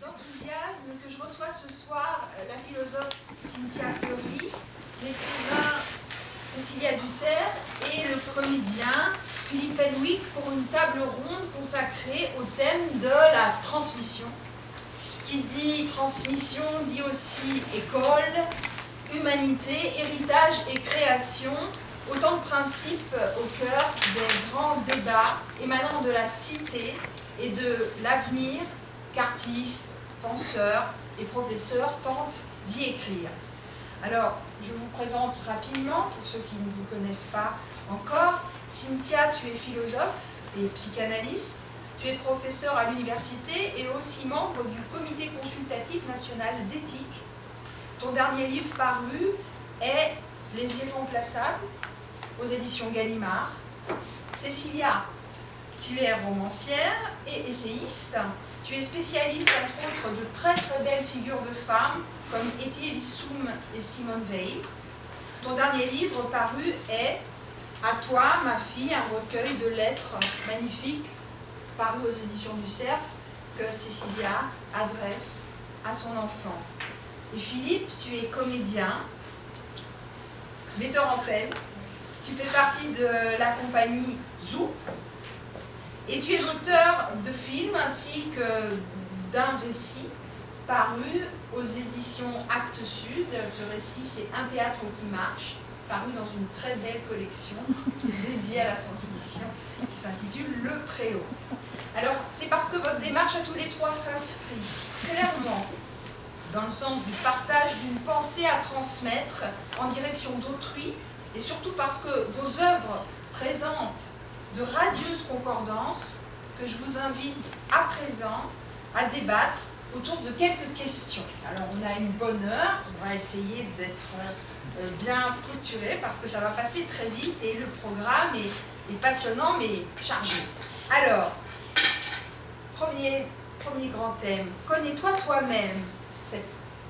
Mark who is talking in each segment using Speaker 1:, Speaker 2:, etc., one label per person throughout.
Speaker 1: d'enthousiasme que je reçois ce soir la philosophe Cynthia Fleury, l'écrivain Cécilia Duterre et le comédien Philippe Fenwick pour une table ronde consacrée au thème de la transmission. Qui dit transmission dit aussi école, humanité, héritage et création, autant de principes au cœur des grands débats émanant de la cité et de l'avenir qu'artistes, penseurs et professeurs tentent d'y écrire. Alors, je vous présente rapidement, pour ceux qui ne vous connaissent pas encore. Cynthia, tu es philosophe et psychanalyste, tu es professeur à l'université et aussi membre du Comité consultatif national d'éthique. Ton dernier livre paru est Les Irremplaçables, aux éditions Gallimard. Cécilia, tu es romancière et essayiste. Tu es spécialiste, entre autres, de très très belles figures de femmes, comme Etty Elissoum et Simone Weil. Ton dernier livre paru est À toi, ma fille, un recueil de lettres magnifiques, paru aux éditions du Cerf, que Cécilia adresse à son enfant. Et Philippe, tu es comédien, metteur en scène, tu fais partie de la compagnie Zoo, et tu es l'auteur de films ainsi que d'un récit paru aux éditions Actes Sud. Ce récit, c'est Un théâtre qui marche, paru dans une très belle collection dédiée à la transmission qui s'intitule Le Préau. Alors, c'est parce que votre démarche à tous les trois s'inscrit clairement dans le sens du partage d'une pensée à transmettre en direction d'autrui, et surtout parce que vos œuvres présentent de radieuses concordances, que je vous invite à présent à débattre autour de quelques questions. Alors, on a une bonne heure, on va essayer d'être bien structuré parce que ça va passer très vite et le programme est passionnant mais chargé. Alors, premier grand thème, connais-toi toi-même, cette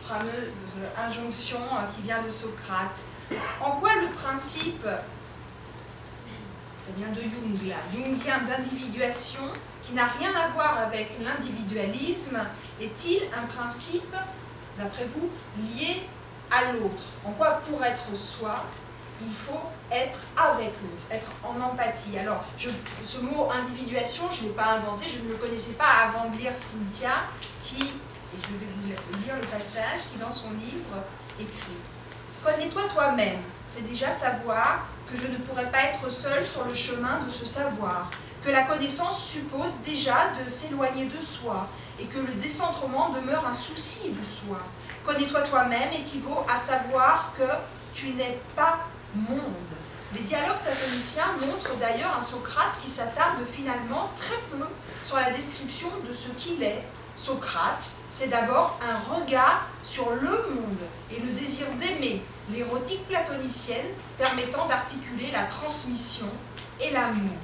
Speaker 1: fameuse injonction qui vient de Socrate. En quoi le principe, ça vient de Jung là, jungien d'individuation, qui n'a rien à voir avec l'individualisme, est-il un principe, d'après vous, lié à l'autre? En quoi, pour être soi, il faut être avec l'autre, être en empathie? Alors, ce mot individuation, je ne l'ai pas inventé, je ne le connaissais pas avant de lire Cynthia, qui, et je vais vous lire le passage, qui dans son livre écrit « Connais-toi toi-même, c'est déjà savoir que je ne pourrais pas être seul sur le chemin de ce savoir, que la connaissance suppose déjà de s'éloigner de soi, et que le décentrement demeure un souci de soi. Connais-toi toi-même équivaut à savoir que tu n'es pas monde. » Les dialogues platoniciens montrent d'ailleurs un Socrate qui s'attarde finalement très peu sur la description de ce qu'il est. Socrate, c'est d'abord un regard sur le monde et le désir d'aimer, l'érotique platonicienne permettant d'articuler la transmission et l'amour.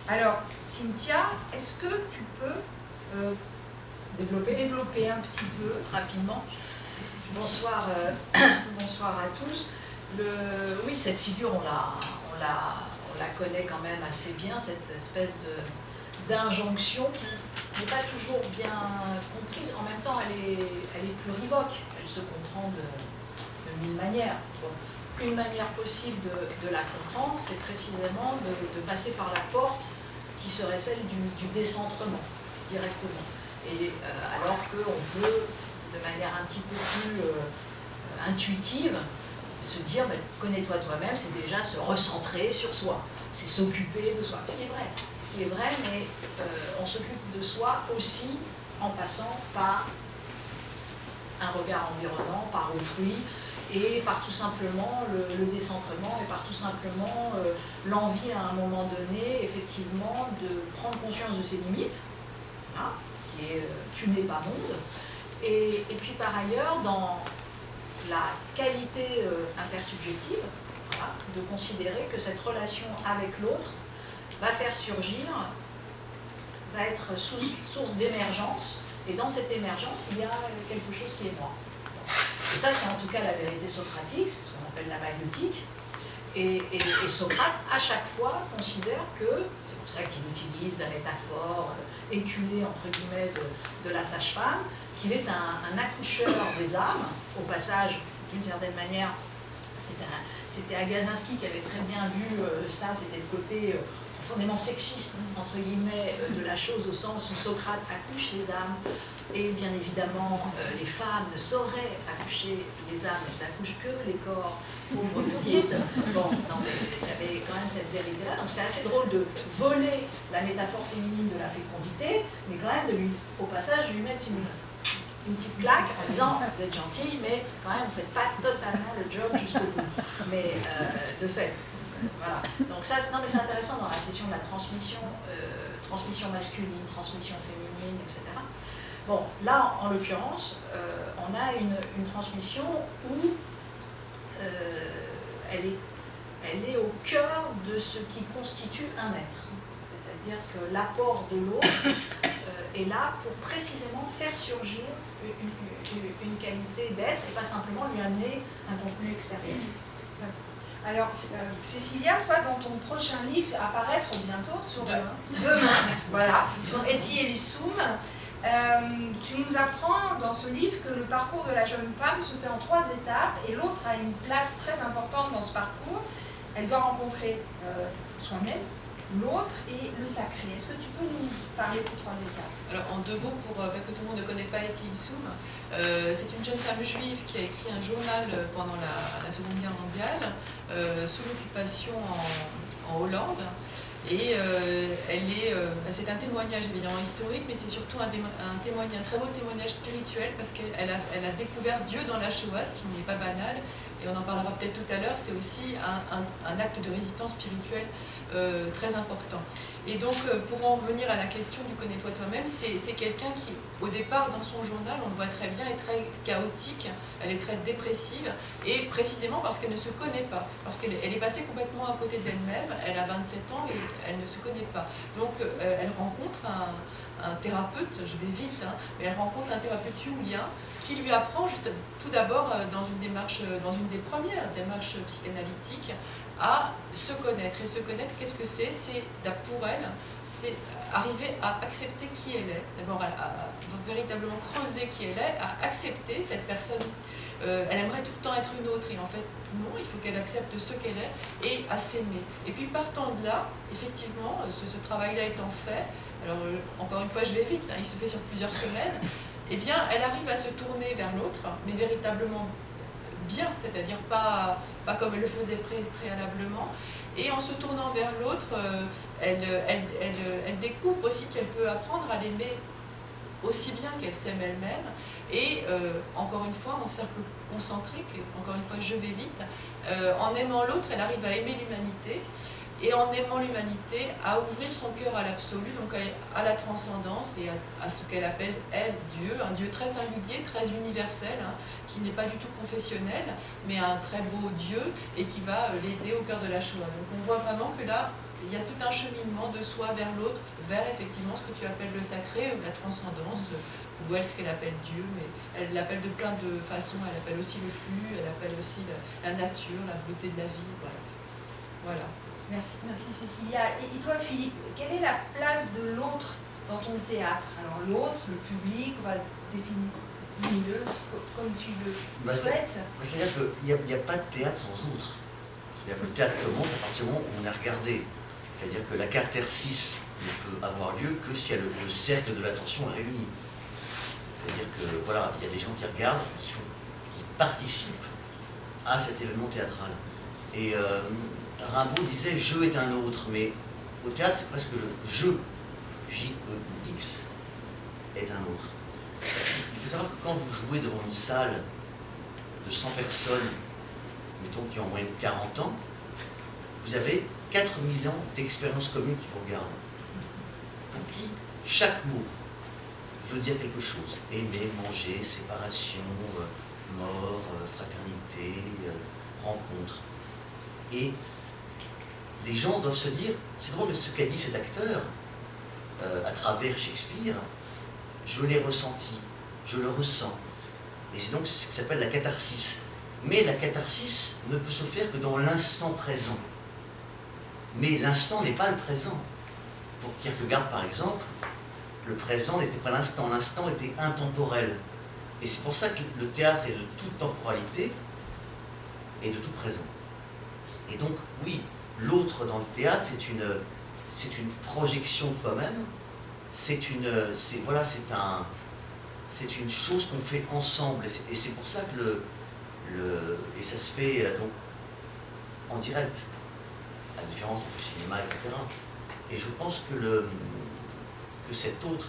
Speaker 1: Alors, Cynthia, est-ce que tu peux développer un petit peu
Speaker 2: rapidement? Bonsoir, bonsoir à tous. Oui, cette figure, on la connaît quand même assez bien, cette espèce d'injonction qui n'est pas toujours bien comprise. En même temps, elle est plurivoque, elle se comprend de mille manières. Donc, une manière possible de la comprendre, c'est précisément de passer par la porte qui serait celle du décentrement, directement. Et alors qu'on peut, de manière un petit peu plus intuitive, se dire connais-toi toi-même, c'est déjà se recentrer sur soi, c'est s'occuper de soi. Ce qui est vrai, mais on s'occupe de soi aussi en passant par un regard environnant, par autrui, et par tout simplement le décentrement, et par tout simplement l'envie à un moment donné, effectivement, de prendre conscience de ses limites, voilà, ce qui est tu n'es pas monde, et puis par ailleurs, dans la qualité intersubjective, voilà, de considérer que cette relation avec l'autre va faire surgir, va être source d'émergence, et dans cette émergence, il y a quelque chose qui est moi. Et ça, c'est en tout cas la vérité socratique, c'est ce qu'on appelle la maïotique. Et Socrate, à chaque fois, considère que, c'est pour ça qu'il utilise la métaphore éculée, entre guillemets, de la sage-femme, qu'il est un accoucheur des âmes. Au passage, d'une certaine manière, c'était Agazinski qui avait très bien vu ça, c'était le côté profondément sexiste, entre guillemets, de la chose, au sens où Socrate accouche les âmes, et bien évidemment, les femmes ne sauraient accoucher les âmes, elles accouchent que les corps, pauvres petites. Bon, non, mais il y avait quand même cette vérité-là, donc c'était assez drôle de voler la métaphore féminine de la fécondité, mais quand même de lui, au passage, lui mettre une petite claque en disant vous êtes gentil, mais quand même vous ne faites pas totalement le job jusqu'au bout. Mais de fait, voilà. Donc ça, non, mais c'est intéressant dans la question de la transmission, transmission masculine, transmission féminine, etc. Bon, là, en l'occurrence, on a une transmission où elle est au cœur de ce qui constitue un être. C'est-à-dire que l'apport de l'autre est là pour précisément faire surgir une qualité d'être et pas simplement lui amener un contenu extérieur.
Speaker 1: Alors, Cécilia, toi, dans ton prochain livre, à paraître bientôt, sur demain, voilà, sur Etty Hillesum, tu nous apprends dans ce livre que le parcours de la jeune femme se fait en 3 étapes et l'autre a une place très importante dans ce parcours. Elle doit rencontrer soi-même, l'autre et le sacré. Est-ce que tu peux nous parler de ces 3 étapes?
Speaker 3: Alors en 2 mots, parce que tout le monde ne connaît pas Etty Hillesum, c'est une jeune femme juive qui a écrit un journal pendant la Seconde Guerre mondiale, sous l'occupation en Hollande. Et c'est un témoignage évidemment historique, mais c'est surtout un très beau témoignage spirituel, parce qu'elle a découvert Dieu dans la Shoah, ce qui n'est pas banal, et on en parlera peut-être tout à l'heure. C'est aussi un acte de résistance spirituelle très important. Et donc, pour en revenir à la question du connais-toi toi-même, c'est quelqu'un qui, au départ, dans son journal, on le voit très bien, est très chaotique, elle est très dépressive, et précisément parce qu'elle ne se connaît pas, parce qu'elle est passée complètement à côté d'elle-même, elle a 27 ans et elle ne se connaît pas. Donc, elle rencontre un thérapeute, je vais vite, hein, mais elle rencontre un thérapeute jungien qui lui apprend tout d'abord dans une des premières démarches psychanalytiques, à se connaître. Et se connaître, qu'est-ce que c'est? C'est, pour elle, c'est arriver à accepter qui elle est. D'abord, à véritablement creuser qui elle est, à accepter cette personne. Elle aimerait tout le temps être une autre, et en fait, non, il faut qu'elle accepte ce qu'elle est, et à s'aimer. Et puis, partant de là, effectivement, ce travail-là étant fait, alors, encore une fois, je vais vite, hein, il se fait sur plusieurs semaines, eh bien, elle arrive à se tourner vers l'autre, mais véritablement bien, c'est-à-dire pas comme elle le faisait préalablement. Et en se tournant vers l'autre, elle découvre aussi qu'elle peut apprendre à l'aimer aussi bien qu'elle s'aime elle-même. Et encore une fois, en cercle concentrique, encore une fois, je vais vite, en aimant l'autre, elle arrive à aimer l'humanité. Et en aimant l'humanité, à ouvrir son cœur à l'absolu, donc à la transcendance et à ce qu'elle appelle, elle, Dieu, un Dieu très singulier, très universel, hein, qui n'est pas du tout confessionnel, mais un très beau Dieu, et qui va l'aider au cœur de la Shoah. Donc on voit vraiment que là, il y a tout un cheminement de soi vers l'autre, vers effectivement ce que tu appelles le sacré, ou la transcendance, ou elle, ce qu'elle appelle Dieu, mais elle l'appelle de plein de façons, elle appelle aussi le flux, elle appelle aussi la nature, la beauté de la vie, bref. Voilà.
Speaker 1: Merci Cécilia. Et toi Philippe, quelle est la place de l'autre dans ton théâtre? Alors l'autre, le public, on va définir-le comme tu le souhaites.
Speaker 4: C'est-à-dire qu'il n'y a pas de théâtre sans autre. C'est-à-dire que le théâtre commence à partir du moment où on a regardé. C'est-à-dire que la catharsis ne peut avoir lieu que si le cercle de l'attention est réuni. C'est-à-dire que voilà, il y a des gens qui regardent, qui participent à cet événement théâtral. Et Rimbaud disait « je est un autre », mais au théâtre, c'est presque le « je », J-E-X, est un autre. Il faut savoir que quand vous jouez devant une salle de 100 personnes, mettons qui ont en moyenne 40 ans, vous avez 4000 ans d'expérience commune qui vous regardent, pour qui chaque mot veut dire quelque chose. Aimer, manger, séparation, mort, fraternité, rencontre. Et les gens doivent se dire, c'est drôle, mais ce qu'a dit cet acteur, à travers Shakespeare, je l'ai ressenti, je le ressens. Et c'est donc ce qui s'appelle la catharsis. Mais la catharsis ne peut se faire que dans l'instant présent. Mais l'instant n'est pas le présent. Pour Kierkegaard, par exemple, le présent n'était pas l'instant était intemporel. Et c'est pour ça que le théâtre est de toute temporalité et de tout présent. Et donc, oui, l'autre dans le théâtre, c'est une projection de toi-même, c'est une chose qu'on fait ensemble. Et c'est pour ça que et ça se fait donc en direct, à la différence du cinéma, etc. Et je pense que cet autre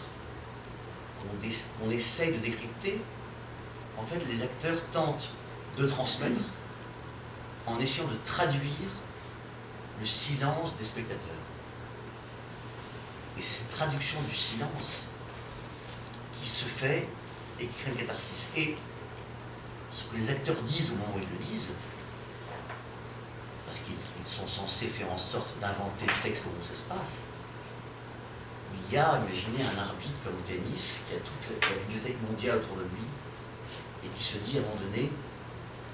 Speaker 4: qu'on essaye de décrypter, en fait, les acteurs tentent de transmettre en essayant de traduire le silence des spectateurs. Et c'est cette traduction du silence qui se fait et qui crée une catharsis. Et ce que les acteurs disent au moment où ils le disent, parce qu'ils sont censés faire en sorte d'inventer le texte où ça se passe, il y a, imaginez, un arbitre comme au tennis, qui a toute la bibliothèque mondiale autour de lui, et qui se dit à un moment donné,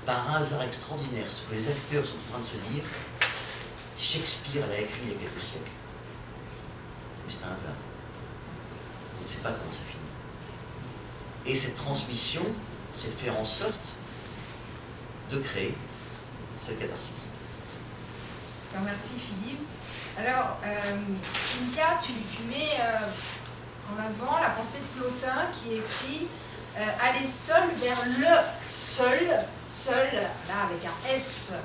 Speaker 4: par un hasard extraordinaire, ce que les acteurs sont en train de se dire, Shakespeare l'a écrit il y a quelques siècles. Mais c'est un hasard. On ne sait pas comment ça finit. Et cette transmission, c'est de faire en sorte de créer cette catharsis.
Speaker 1: Merci Philippe. Alors, Cynthia, tu mets en avant la pensée de Plotin qui écrit aller seul vers le seul, là avec un S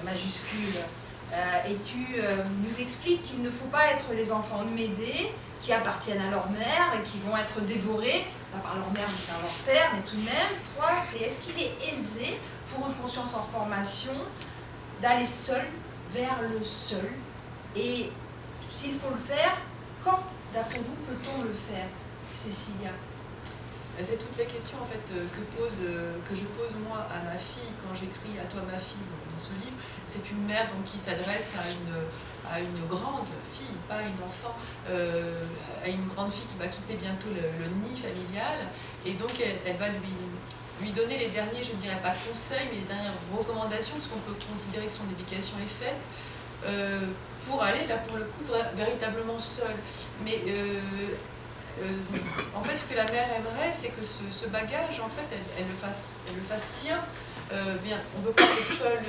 Speaker 1: majuscule. Et tu nous expliques qu'il ne faut pas être les enfants de Médée qui appartiennent à leur mère et qui vont être dévorés, pas par leur mère mais par leur père, mais tout de même, toi, c'est est-ce qu'il est aisé pour une conscience en formation d'aller seul vers le seul? Et s'il faut le faire, quand, d'après vous, peut-on le faire, Cécilia?
Speaker 3: C'est toutes les questions en fait, que je pose moi à ma fille quand j'écris À toi ma fille dans ce livre. C'est une mère donc, qui s'adresse à une grande fille, pas une enfant, à une grande fille qui va quitter bientôt le nid familial. Et donc elle va lui donner les derniers, je ne dirais pas conseils, mais les dernières recommandations, parce qu'on peut considérer que son éducation est faite, pour aller là pour le coup véritablement seule. Mais en fait, ce que la mère aimerait, c'est que ce bagage, en fait, elle le fasse sien. Bien, on ne peut pas être seul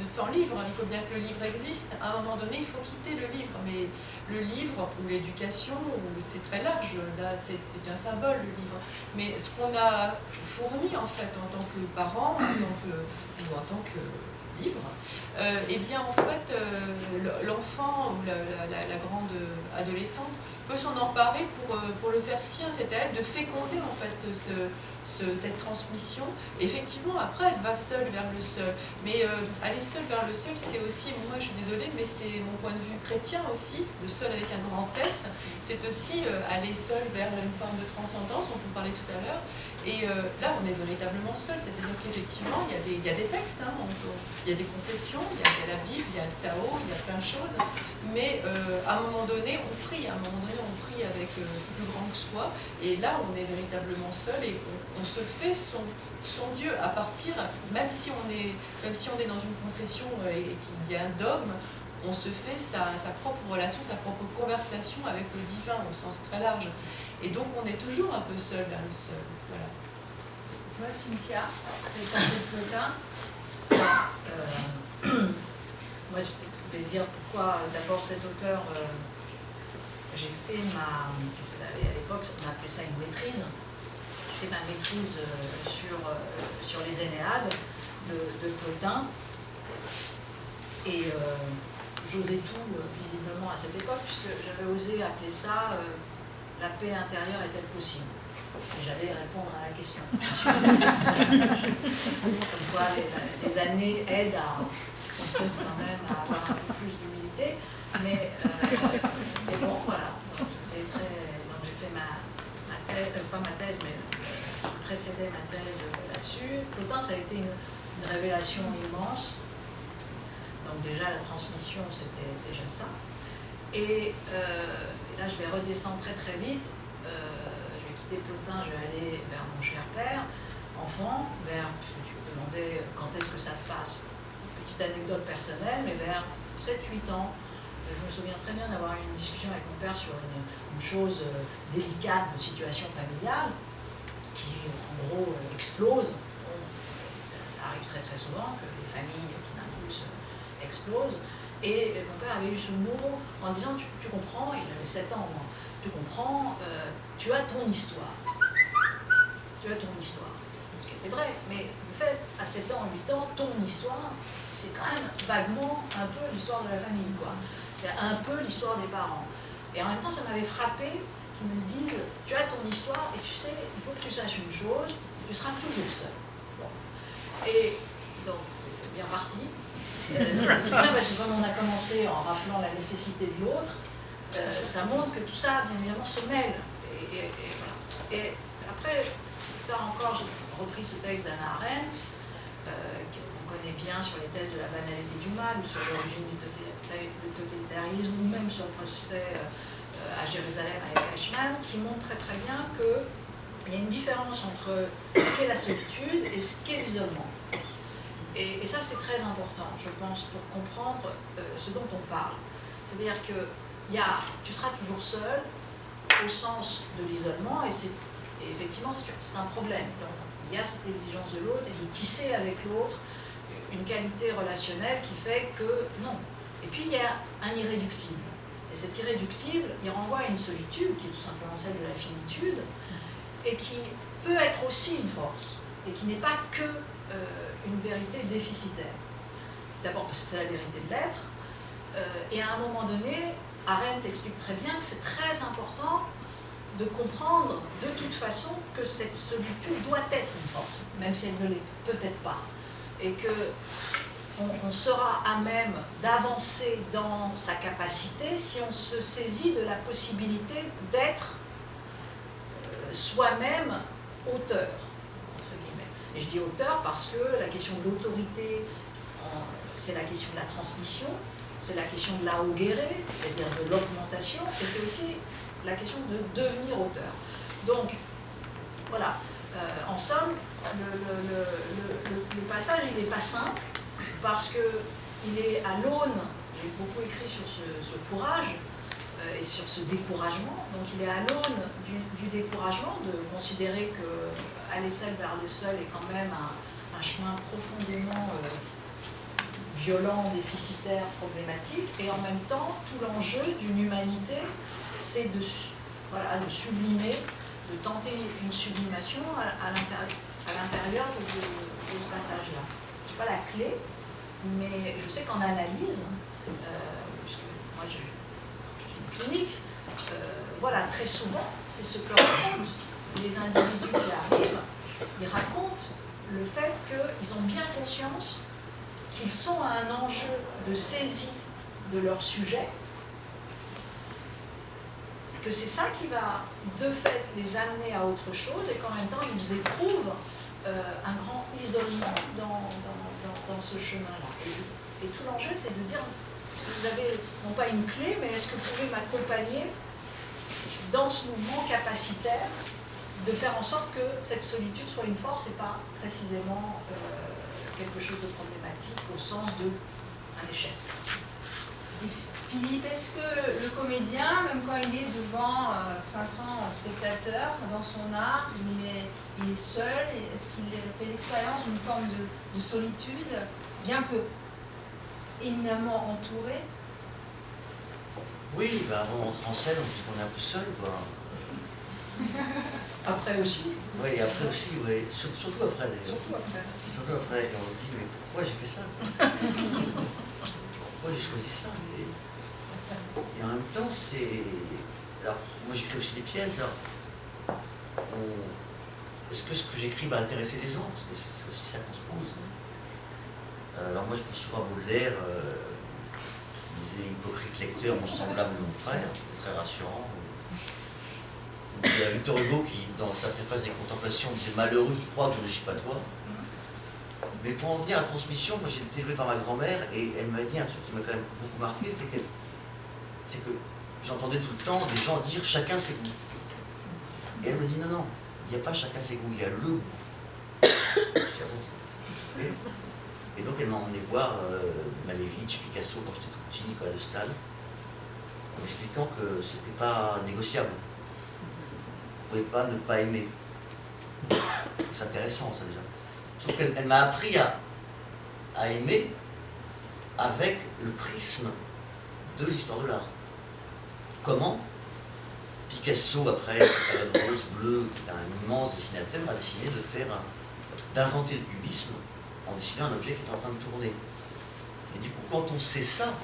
Speaker 3: sans livre, il faut bien que le livre existe. À un moment donné, il faut quitter le livre. Mais le livre, ou l'éducation, c'est très large, là, c'est un symbole, le livre. Mais ce qu'on a fourni, en fait, en tant que parent, en tant que livre, eh bien, en fait, l'enfant ou la grande adolescente peut s'en emparer pour le faire sien. C'est à elle de féconder en fait cette transmission. Et effectivement, après, elle va seule vers le seul. Mais aller seule vers le seul, c'est aussi, moi je suis désolée, mais c'est mon point de vue chrétien aussi, le seul avec un grand S, c'est aussi aller seul vers une forme de transcendance, dont on parlait tout à l'heure. Et là, on est véritablement seul, c'est-à-dire qu'effectivement, il y a des textes, hein, il y a des confessions, il y a la Bible, il y a le Tao, il y a plein de choses, mais à un moment donné, on prie avec plus grand que soi, et là, on est véritablement seul, et on se fait son Dieu à partir, même si on est dans une confession et qu'il y a un dogme, on se fait sa propre relation, sa propre conversation avec le divin au sens très large. Et donc on est toujours un peu seul vers le seul. Voilà.
Speaker 1: Toi, Cynthia, c'est pensée de Plotin.
Speaker 2: Moi, je vais dire pourquoi d'abord cet auteur, j'ai fait à l'époque, on appelait ça une maîtrise. J'ai fait ma maîtrise sur les Énéades de Plotin. Et j'osais tout, visiblement, à cette époque, puisque j'avais osé appeler ça la paix intérieure est-elle possible? Et j'allais répondre à la question. Comme quoi, les années aident quand même à avoir un peu plus d'humilité. Mais bon, voilà. Donc j'ai fait ma thèse, pas ma thèse, mais ce qui précédait ma thèse là-dessus. Plotin, ça a été une révélation immense. Donc déjà, la transmission, c'était déjà ça. Et là, je vais redescendre très très vite. Je vais quitter Plotin, je vais aller vers mon cher père, enfant, puisque tu me demandais quand est-ce que ça se passe. Petite anecdote personnelle, mais vers 7-8 ans, je me souviens très bien d'avoir eu une discussion avec mon père sur une chose délicate de situation familiale. qui en gros explose. Bon, ça arrive très très souvent que les familles tout d'un coup explosent. Et mon père avait eu ce mot en disant tu comprends, il avait 7 ans, moi, tu comprends, tu as ton histoire. Tu as ton histoire. Ce qui était vrai, mais le fait, à 7 ans, 8 ans, ton histoire, c'est quand même vaguement un peu l'histoire de la famille, quoi. C'est un peu l'histoire des parents. Et en même temps, ça m'avait frappé qu'ils me disent, tu as ton histoire, et tu sais, il faut que tu saches une chose, tu seras toujours seul. Bon. Et donc, bien parti. C'est bien parce que comme on a commencé en rappelant la nécessité de l'autre, ça montre que tout ça, bien évidemment, se mêle. Et voilà. Et après, plus tard encore, j'ai repris ce texte d'Hannah Arendt, qu'on connaît bien sur les thèses de la banalité du mal, ou sur l'origine du totalitarisme, ou même sur le procès à Jérusalem avec Eichmann, qui montre très très bien qu'il y a une différence entre ce qu'est la solitude et ce qu'est l'isolement. Et ça, c'est très important, je pense, pour comprendre ce dont on parle. C'est-à-dire que tu seras toujours seul au sens de l'isolement, et effectivement, c'est un problème. Donc, il y a cette exigence de l'autre et de tisser avec l'autre une qualité relationnelle qui fait que non. Et puis, il y a un irréductible. Et cet irréductible, il renvoie à une solitude qui est tout simplement celle de la finitude et qui peut être aussi une force et qui n'est pas que une vérité déficitaire. D'abord parce que c'est la vérité de l'être, et à un moment donné, Arendt explique très bien que c'est très important de comprendre de toute façon que cette solitude doit être une force, même si elle ne l'est peut-être pas, et que on sera à même d'avancer dans sa capacité si on se saisit de la possibilité d'être soi-même auteur. Et je dis auteur parce que la question de l'autorité, c'est la question de la transmission, c'est la question de la augéré, c'est-à-dire de l'augmentation, et c'est aussi la question de devenir auteur. Donc, voilà. En somme, le passage, il n'est pas simple, parce qu'il est à l'aune, j'ai beaucoup écrit sur ce courage, et sur ce découragement. Donc il est à l'aune du découragement, de considérer que aller seul vers le seul est quand même un chemin profondément violent, déficitaire, problématique, et en même temps, tout l'enjeu d'une humanité, c'est de sublimer, de tenter une sublimation à l'intérieur de ce passage-là. Je n'ai pas la clé, mais je sais qu'en analyse, puisque moi j'ai clinique, voilà, très souvent, c'est ce que racontent les individus qui arrivent. Ils racontent le fait qu'ils ont bien conscience qu'ils sont à un enjeu de saisie de leur sujet, que c'est ça qui va de fait les amener à autre chose, et qu'en même temps ils éprouvent un grand isolement dans ce chemin-là. Et tout l'enjeu, c'est de dire, est-ce que vous avez, non pas une clé, mais est-ce que vous pouvez m'accompagner dans ce mouvement capacitaire de faire en sorte que cette solitude soit une force et pas précisément quelque chose de problématique au sens d'un échec.
Speaker 1: Philippe, est-ce que le comédien, même quand il est devant 500 spectateurs dans son art, il est seul? Est-ce qu'il fait l'expérience d'une forme de solitude, bien que éminemment entouré?
Speaker 4: Oui, bah avant d'entrer en scène, on se dit qu'on est un peu seul, quoi.
Speaker 2: Après aussi.
Speaker 4: Oui, et après aussi, oui. Surtout après, d'ailleurs.
Speaker 2: Surtout après.
Speaker 4: Surtout après, et on se dit, mais pourquoi j'ai fait ça? Pourquoi j'ai choisi ça? Et en même temps, c'est... Alors, moi j'écris aussi des pièces, alors... Est-ce que ce que j'écris va intéresser les gens? Parce que c'est aussi ça qu'on se pose. Alors moi je pense souvent à Baudelaire, qui disait « Hypocrite lecteur, mon semblable, mon frère », très rassurant. Il y a Victor Hugo qui, dans sa préface des Contemplations, disait « Malheureux qui croit que je ne suis pas toi ». Mais pour en venir à la transmission, moi j'ai été élevé par ma grand-mère et elle m'a dit un truc qui m'a quand même beaucoup marqué, c'est que j'entendais tout le temps des gens dire « chacun ses goûts ». Et elle me dit « non, non, il n'y a pas chacun ses goûts, il y a le goût ». Et donc elle m'a emmené voir Malevich, Picasso quand j'étais tout petit, Nicolas de Staël, en m'expliquant que c'était pas négociable. On ne pouvait pas ne pas aimer. C'est intéressant ça déjà. Sauf qu'elle m'a appris à aimer avec le prisme de l'histoire de l'art. Comment Picasso, après cette période rose-bleue, qui est un immense dessinateur, a décidé d'inventer le cubisme en dessinant un objet qui est en train de tourner. Et du coup, quand on sait ça,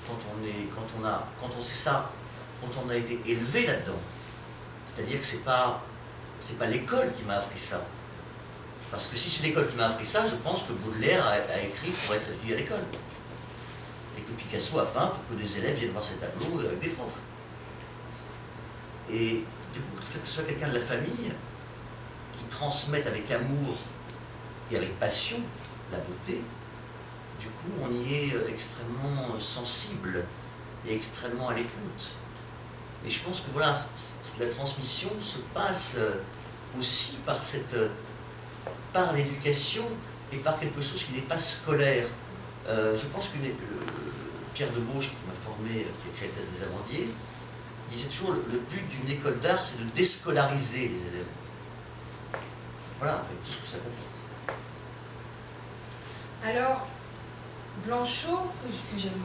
Speaker 4: quand on sait ça, quand on a été élevé là-dedans, c'est-à-dire que c'est pas l'école qui m'a appris ça. Parce que si c'est l'école qui m'a appris ça, je pense que Baudelaire a écrit pour être étudié à l'école. Et que Picasso a peint pour que des élèves viennent voir ses tableaux avec des profs. Et du coup, le fait que ce soit quelqu'un de la famille qui transmette avec amour et avec passion la beauté, du coup, on y est extrêmement sensible et extrêmement à l'écoute. Et je pense que voilà, la transmission se passe aussi par l'éducation et par quelque chose qui n'est pas scolaire. Je pense que Pierre de Bauche, qui m'a formé, qui a créé la Tête des Amandiers, disait toujours le but d'une école d'art, c'est de déscolariser les élèves. Voilà, avec tout ce que ça comporte.
Speaker 1: Alors, Blanchot, que j'aime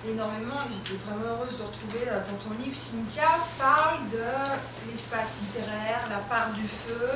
Speaker 1: énormément et que j'étais vraiment heureuse de retrouver dans ton livre, Cynthia, parle de l'espace littéraire, la part du feu,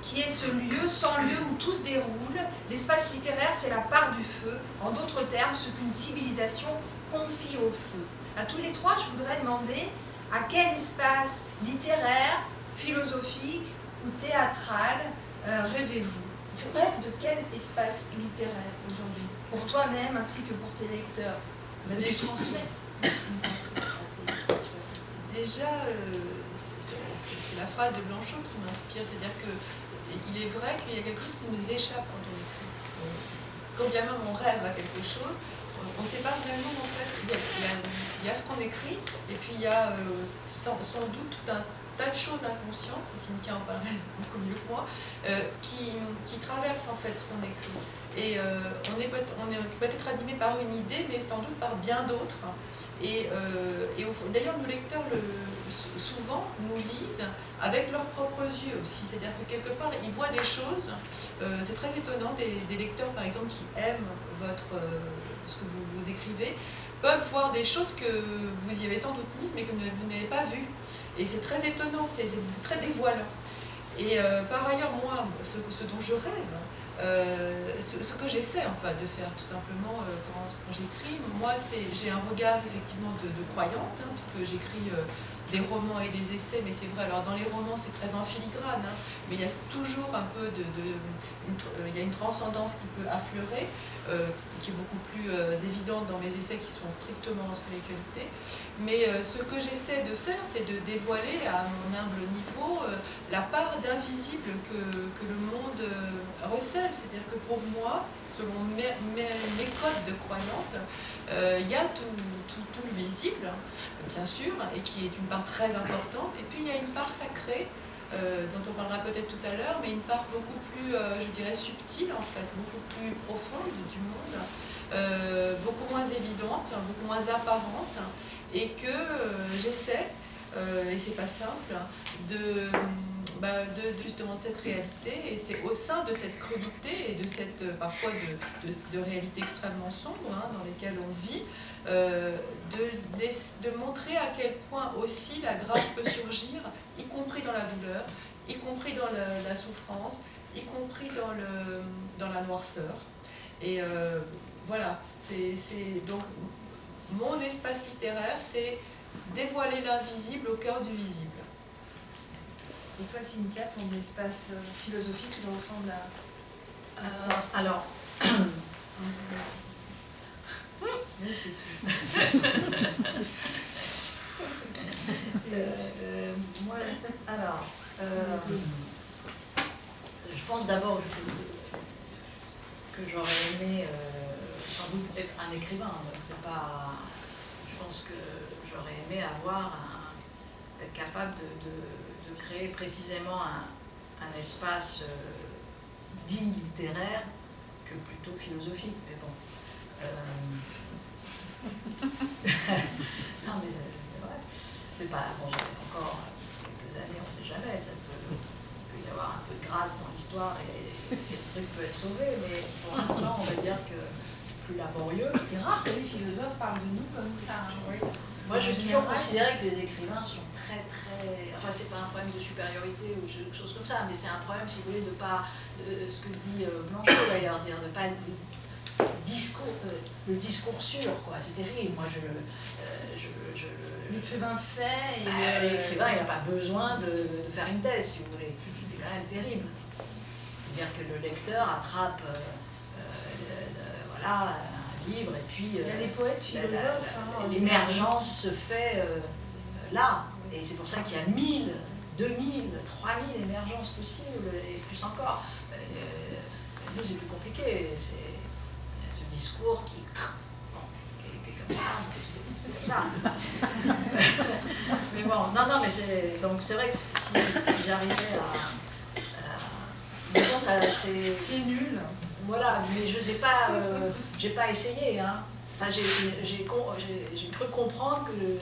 Speaker 1: qui est ce lieu sans lieu où tout se déroule. L'espace littéraire, c'est la part du feu, en d'autres termes, ce qu'une civilisation confie au feu. À tous les trois, je voudrais demander à quel espace littéraire, philosophique ou théâtral rêvez-vous? Tu rêves de quel espace littéraire aujourd'hui? Pour toi-même ainsi que pour tes lecteurs. Vous avez transmis une pensée à tes lecteurs.
Speaker 3: Déjà, c'est la phrase de Blanchot qui m'inspire, c'est-à-dire qu'il est vrai qu'il y a quelque chose qui nous échappe quand on écrit. Quand bien même on rêve à quelque chose, on ne sait pas vraiment en fait, il y a ce qu'on écrit, et puis il y a sans doute tout un tas de choses inconscientes, Cynthia en parlait beaucoup mieux que moi, qui traversent en fait ce qu'on écrit. Et on est peut-être animé par une idée, mais sans doute par bien d'autres. Et d'ailleurs, nos lecteurs souvent nous lisent avec leurs propres yeux aussi. C'est-à-dire que quelque part, ils voient des choses. C'est très étonnant, des lecteurs par exemple qui aiment ce que vous écrivez, peuvent voir des choses que vous y avez sans doute mises, mais que vous n'avez pas vues. Et c'est très étonnant, c'est très dévoilant. Et par ailleurs, moi, ce dont je rêve, ce que j'essaie enfin, de faire tout simplement quand j'écris, moi j'ai un regard effectivement de croyante, hein, puisque j'écris des romans et des essais, mais c'est vrai, alors dans les romans c'est très en filigrane, hein, mais il y a toujours un peu il y a une transcendance qui peut affleurer, qui est beaucoup plus évidente dans mes essais qui sont strictement en spiritualité. Mais ce que j'essaie de faire, c'est de dévoiler à mon humble niveau la part d'invisible que le monde recèle. C'est-à-dire que pour moi, selon mes codes de croyante, il y a tout le visible, bien sûr, et qui est une part très importante. Et puis il y a une part sacrée, dont on parlera peut-être tout à l'heure, mais une part beaucoup plus, je dirais, subtile en fait, beaucoup plus profonde du monde, beaucoup moins évidente, beaucoup moins apparente, et que j'essaie, et c'est pas simple, de justement cette réalité, et c'est au sein de cette crudité et de cette parfois de réalité extrêmement sombre, hein, dans lesquelles on vit, de montrer à quel point aussi la grâce peut surgir, y compris dans la douleur, y compris dans la souffrance, y compris dans la noirceur. Et voilà, donc mon espace littéraire, c'est dévoiler l'invisible au cœur du visible.
Speaker 1: Et toi, Cynthia, ton espace philosophique, il ressemble à...
Speaker 2: Alors... moi, alors, je pense d'abord que j'aurais aimé, sans doute être un écrivain, donc c'est pas... Je pense que j'aurais aimé être capable de créer précisément un espace dit littéraire que plutôt philosophique, mais bon. Non, mais c'est vrai. C'est pas... Bon, j'ai encore quelques années, on ne sait jamais, ça peut l'histoire et le truc peut être sauvé, mais pour l'instant, on va dire que plus laborieux.
Speaker 1: C'est rare que les philosophes parlent de nous comme ça. Hein.
Speaker 2: Oui. Moi, j'ai toujours considéré que les écrivains sont très, très... Enfin, c'est pas un problème de supériorité ou quelque chose comme ça, mais c'est un problème, si vous voulez, de pas... ce que dit Blanchot, d'ailleurs, c'est-à-dire de pas... le discours sûr, quoi. C'est terrible. Moi,
Speaker 1: l'écrivain fait...
Speaker 2: l'écrivain, il n'a pas besoin de faire une thèse, si vous voulez. C'est quand même terrible. C'est-à-dire que le lecteur attrape... voilà, un livre, et puis...
Speaker 1: il y a des poètes, philosophes.
Speaker 2: L'émergence se fait là. Et c'est pour ça qu'il y a 1000, 2000, 3000 émergences possibles, et plus encore. Nous, c'est plus compliqué. Il y a ce discours qui est comme ça. Mais bon, non, mais c'est vrai que si j'arrivais à... Mais bon, c'est nul. Voilà, mais je n'ai j'ai pas essayé. Hein. Enfin, j'ai cru comprendre que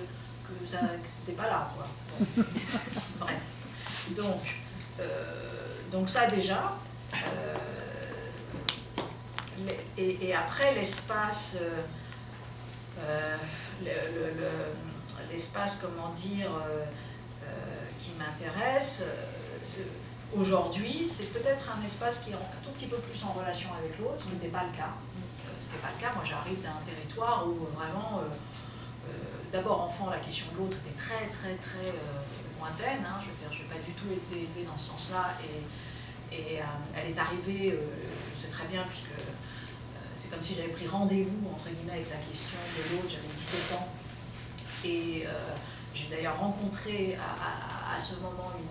Speaker 2: c'était pas là, quoi. Bref. Donc ça déjà. Et après l'espace, l'espace, comment dire, qui m'intéresse. Aujourd'hui, c'est peut-être un espace qui est un tout petit peu plus en relation avec l'autre, ce qui n'était pas le cas. Moi, j'arrive d'un territoire où vraiment, d'abord enfant, la question de l'autre était très, très, très lointaine. Hein. Je veux dire, je n'ai pas du tout été élevée dans ce sens-là. Et elle est arrivée, je sais très bien, puisque c'est comme si j'avais pris rendez-vous, entre guillemets, avec la question de l'autre. J'avais 17 ans. Et j'ai d'ailleurs rencontré à ce moment une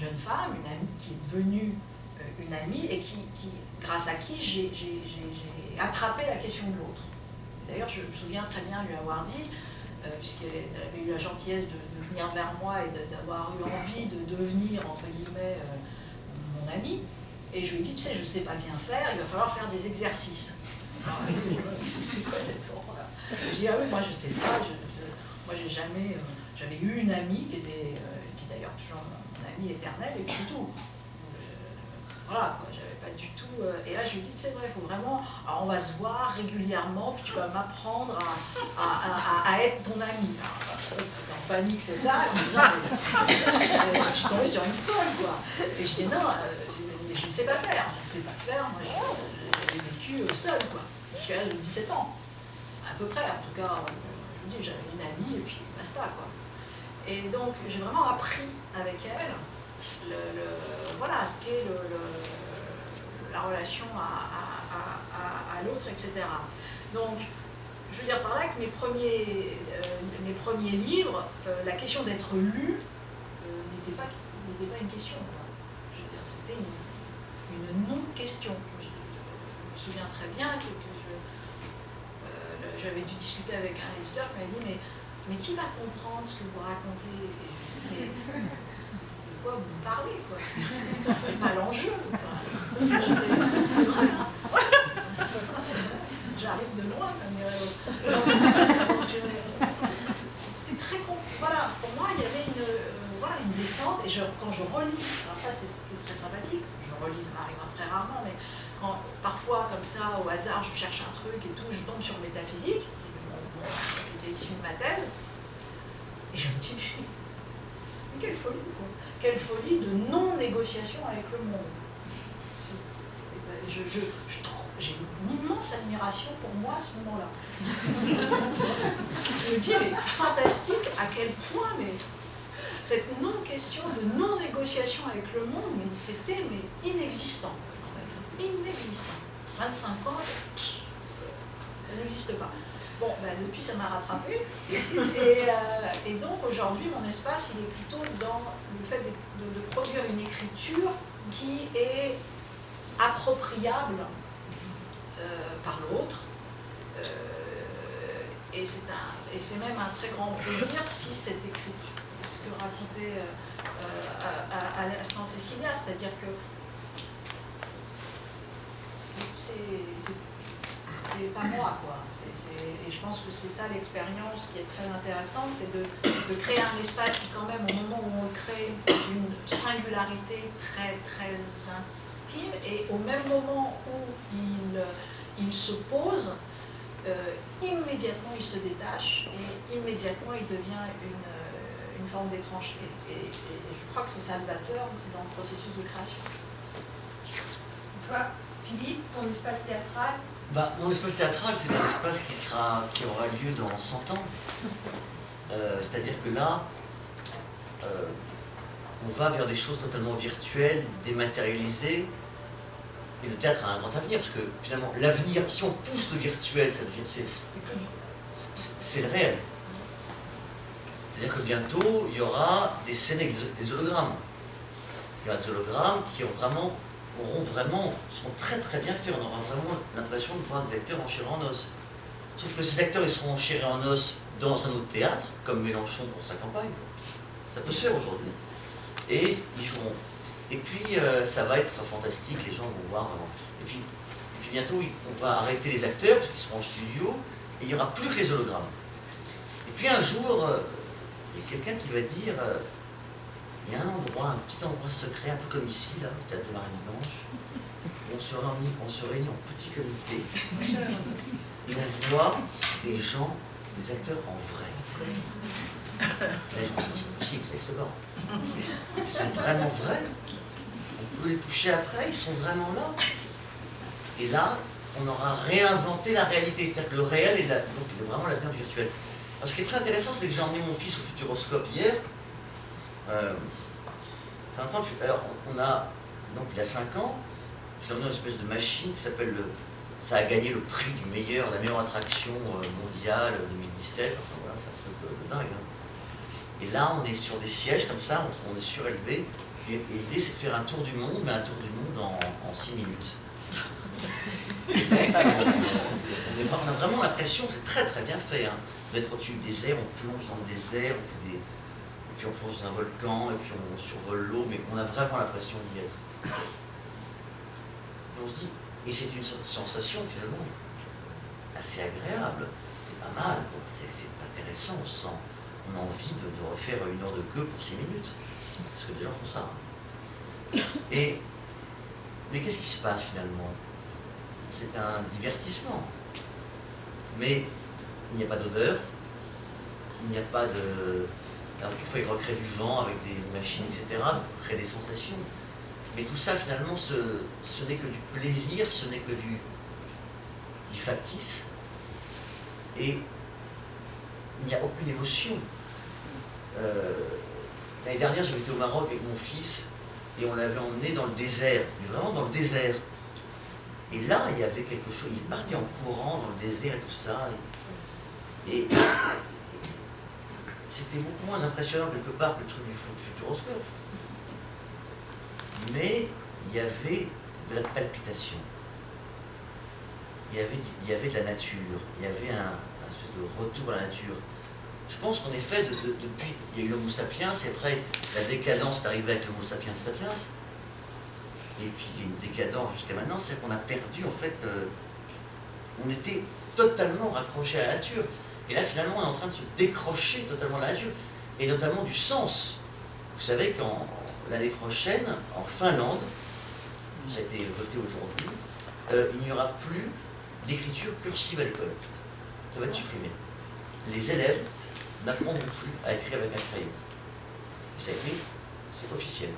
Speaker 2: jeune femme, une amie qui est devenue une amie et grâce à qui j'ai attrapé la question de l'autre. D'ailleurs, je me souviens très bien lui avoir dit, puisqu'elle avait eu la gentillesse de venir vers moi et d'avoir eu envie de devenir, entre guillemets, mon amie, et je lui ai dit, tu sais, je ne sais pas bien faire, il va falloir faire des exercices. Alors, c'est quoi cette horreur? J'ai dit, ah oui, moi je ne sais pas, moi j'ai jamais... J'avais eu une amie qui est d'ailleurs toujours mon amie éternelle, et puis c'est tout. Voilà, quoi, j'avais pas du tout... et là, je lui ai dit, c'est vrai, il faut vraiment... Alors, on va se voir régulièrement, puis tu vas m'apprendre à être ton ami. J'étais en panique, c'est ça, en me disant, je suis tombée sur une folle, quoi. Et je dis, non, mais je ne sais pas faire. Je ne sais pas faire, moi, j'ai vécu seule, quoi, jusqu'à l'âge de 17 ans. À peu près, en tout cas, je vous dis, j'avais une amie, et puis basta, quoi. Et donc, j'ai vraiment appris avec elle voilà, ce qu'est la relation à l'autre, etc. Donc, je veux dire par là que mes premiers livres, la question d'être lu n'était pas une question. Je veux dire, c'était une non-question. Je me souviens très bien que j'avais dû discuter avec un éditeur qui m'avait dit mais qui va comprendre ce que vous racontez? Et de quoi vous me parlez, quoi? C'est pas l'enjeu. C'est vrai. J'arrive de loin, comme dirait l'autre. C'était très compliqué. Voilà, pour moi, il y avait une descente. Et quand je relis, alors ça, c'est très sympathique. Je relis, ça m'arrive très rarement, mais quand parfois, comme ça, au hasard, je cherche un truc et tout, je tombe sur métaphysique, qui était issu de ma thèse, et je me dis, mais quelle folie, quoi. Quelle folie de non-négociation avec le monde. J'ai une immense admiration pour moi à ce moment-là. Je me dis, mais fantastique, à quel point, mais cette non-question de non-négociation avec le monde, mais c'était inexistant. Inexistant. 25 ans, ça n'existe pas. Bon, ben, depuis, ça m'a rattrapé. Et donc, aujourd'hui, mon espace, il est plutôt dans le fait de produire une écriture qui est appropriable par l'autre. Et c'est même un très grand plaisir si cette écriture, ce que racontait à l'instant Cécilia, c'est-à-dire que c'est c'est pas moi, quoi. Et je pense que c'est ça l'expérience qui est très intéressante, c'est de créer un espace qui, quand même, au moment où on le crée, une singularité très, très intime, et au même moment où il se pose, immédiatement il se détache, et immédiatement il devient une forme d'étrangeté. Et je crois que c'est salvateur dans le processus de création.
Speaker 1: Toi, Philippe, ton espace théâtral?
Speaker 4: Mon espace théâtral, c'est un espace qui aura lieu dans 100 ans. C'est-à-dire que là, on va vers des choses totalement virtuelles, dématérialisées. Et le théâtre a un grand avenir, parce que finalement, l'avenir, si on pousse le virtuel, ça devient, c'est le réel. C'est-à-dire que bientôt, il y aura des scènes avec des hologrammes. Il y aura des hologrammes qui seront très très bien faits. On aura vraiment l'impression de voir des acteurs en chair et en os. Sauf que ces acteurs, ils seront en chair et en os dans un autre théâtre, comme Mélenchon pour sa campagne. Ça peut se faire aujourd'hui. Et ils joueront. Et puis, ça va être fantastique, les gens vont voir. Et puis bientôt, on va arrêter les acteurs, parce qu'ils seront en studio, et il n'y aura plus que les hologrammes. Et puis un jour, il y a quelqu'un qui va dire, il y a un endroit, un petit endroit secret, un peu comme ici, là, au théâtre de Marine Blanche, où on se réunit en petit comité, et on voit des gens, des acteurs en vrai. Là, je me dis, c'est possible, ça existe pas. Ils sont vraiment vrais. On peut les toucher après, ils sont vraiment là. Et là, on aura réinventé la réalité. C'est-à-dire que le réel est vraiment l'avenir du virtuel. Alors, ce qui est très intéressant, c'est que j'ai emmené mon fils au Futuroscope hier. C'est un temps. Alors, donc il a 5 ans. Je l'ai emmené dans une espèce de machine qui s'appelle ça a gagné le prix la meilleure attraction mondiale 2017. Enfin voilà, c'est un truc de dingue. Hein. Et là, on est sur des sièges comme ça, on est surélevé. Et l'idée, c'est de faire un tour du monde, mais un tour du monde en 6 minutes. On a vraiment l'impression, c'est très très bien fait, hein, d'être au-dessus du désert, on plonge dans le désert, puis on plonge dans un volcan, et puis on survole l'eau, mais on a vraiment l'impression d'y être. Et on se dit, et c'est une sensation finalement assez agréable, c'est pas mal, c'est intéressant, on a envie de refaire 1 heure de queue pour 6 minutes, parce que des gens font ça. Mais qu'est-ce qui se passe finalement? C'est un divertissement. Mais il n'y a pas d'odeur, il n'y a pas de... Alors quelquefois, il recrée du vent avec des machines, etc., pour créer des sensations. Mais tout ça, finalement, ce n'est que du plaisir, ce n'est que du factice. Et il n'y a aucune émotion. L'année dernière, j'avais été au Maroc avec mon fils, et on l'avait emmené dans le désert, mais vraiment dans le désert. Et là, il y avait quelque chose, il partait en courant dans le désert et tout ça. Et c'était beaucoup moins impressionnant quelque part que le truc du Futuroscope. Mais il y avait de la palpitation. Il y avait de la nature. Il y avait un espèce de retour à la nature. Je pense qu'en effet, depuis, il y a eu l'Homo sapiens, c'est vrai, la décadence est arrivée avec l'Homo sapiens sapiens. Et puis il y a une décadence jusqu'à maintenant, c'est qu'on a perdu, en fait, on était totalement raccroché à la nature. Et là, finalement, on est en train de se décrocher totalement de la nature, et notamment du sens. Vous savez qu'en l'année prochaine, en Finlande, ça a été voté aujourd'hui, il n'y aura plus d'écriture cursive à l'école. Ça va être supprimé. Les élèves n'apprendront plus à écrire avec un crayon. Et ça a été, c'est officiel.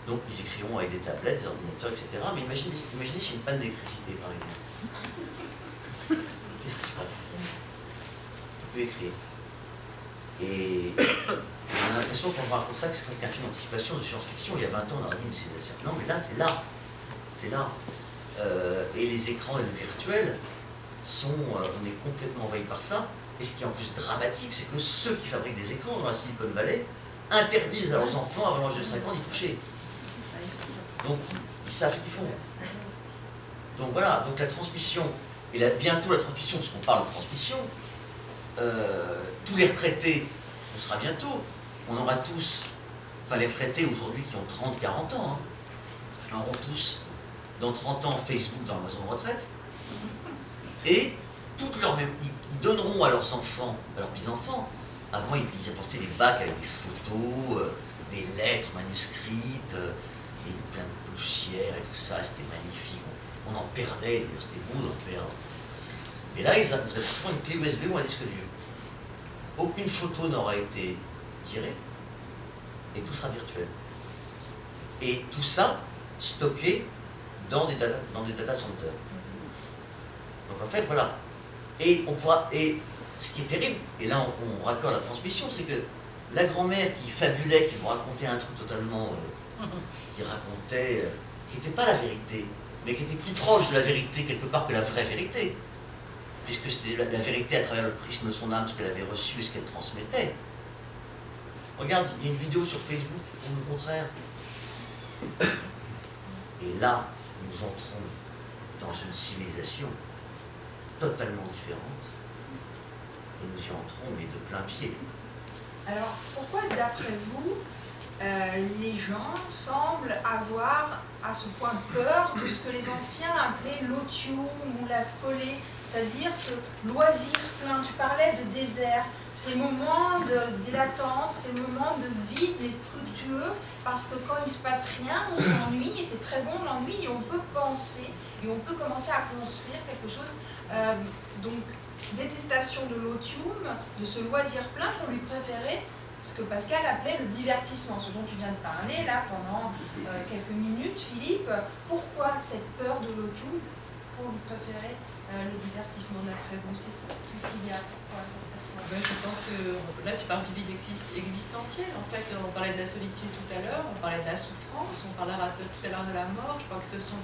Speaker 4: Donc ils écriront avec des tablettes, des ordinateurs, etc. Mais imaginez s'il y a une panne d'électricité, par exemple. Qu'est-ce qui se passe? Tu peux écrire. Et on a l'impression qu'on raconte ça, que c'est presque un film d'anticipation de science-fiction. Il y a 20 ans, on aurait dit, mais c'est la non, mais là, c'est là. C'est là. Et les écrans et le virtuel on est complètement envahi par ça. Et ce qui est en plus dramatique, c'est que ceux qui fabriquent des écrans dans la Silicon Valley interdisent à leurs enfants, avant l'âge de 5 ans, d'y toucher. Donc, ils savent ce qu'ils font. Donc voilà, donc la transmission, et bientôt la transmission, parce qu'on parle de transmission, tous les retraités, on sera bientôt, on aura tous, enfin les retraités aujourd'hui qui ont 30, 40 ans, auront tous, dans 30 ans, Facebook dans la maison de retraite. Et ils donneront à leurs enfants, à leurs petits-enfants. Avant, ils apportaient des bacs avec des photos, des lettres manuscrites, et plein de poussière et tout ça. C'était magnifique. On en perdait, c'était beau d'en perdre. Et là, vous apporteront une clé USB ou un disque dur. Aucune photo n'aura été tirée, et tout sera virtuel. Et tout ça stocké dans des data centers. Donc en fait, voilà. Et ce qui est terrible, et là on raccorde la transmission, c'est que la grand-mère qui fabulait, qui vous racontait un truc totalement, qui n'était pas la vérité, mais qui était plus proche de la vérité quelque part que la vraie vérité, puisque c'était la vérité à travers le prisme de son âme, ce qu'elle avait reçu et ce qu'elle transmettait. Regarde, il y a une vidéo sur Facebook qui prouve le contraire. Et là, nous entrons dans une civilisation totalement différente, et nous y entrons, mais de plein pied.
Speaker 1: Alors, pourquoi, d'après vous, les gens semblent avoir à ce point peur de ce que les anciens appelaient l'otium ou la scolée, c'est-à-dire ce loisir plein? Tu parlais de désert, ces moments de latence, ces moments de vide mais fructueux, parce que quand il ne se passe rien, on s'ennuie, et c'est très bon l'ennui, et on peut penser, et on peut commencer à construire quelque chose. Donc, détestation de l'otium, de ce loisir plein, pour lui préférer ce que Pascal appelait le divertissement, ce dont tu viens de parler là pendant quelques minutes, Philippe. Pourquoi cette peur de l'otium pour lui préférer le divertissement d'après vous, Cécilia?
Speaker 3: Je pense que là tu parles du vide existentiel. En fait, on parlait de la solitude tout à l'heure, on parlait de la souffrance, on parlera tout à l'heure de la mort. Je crois que ce sont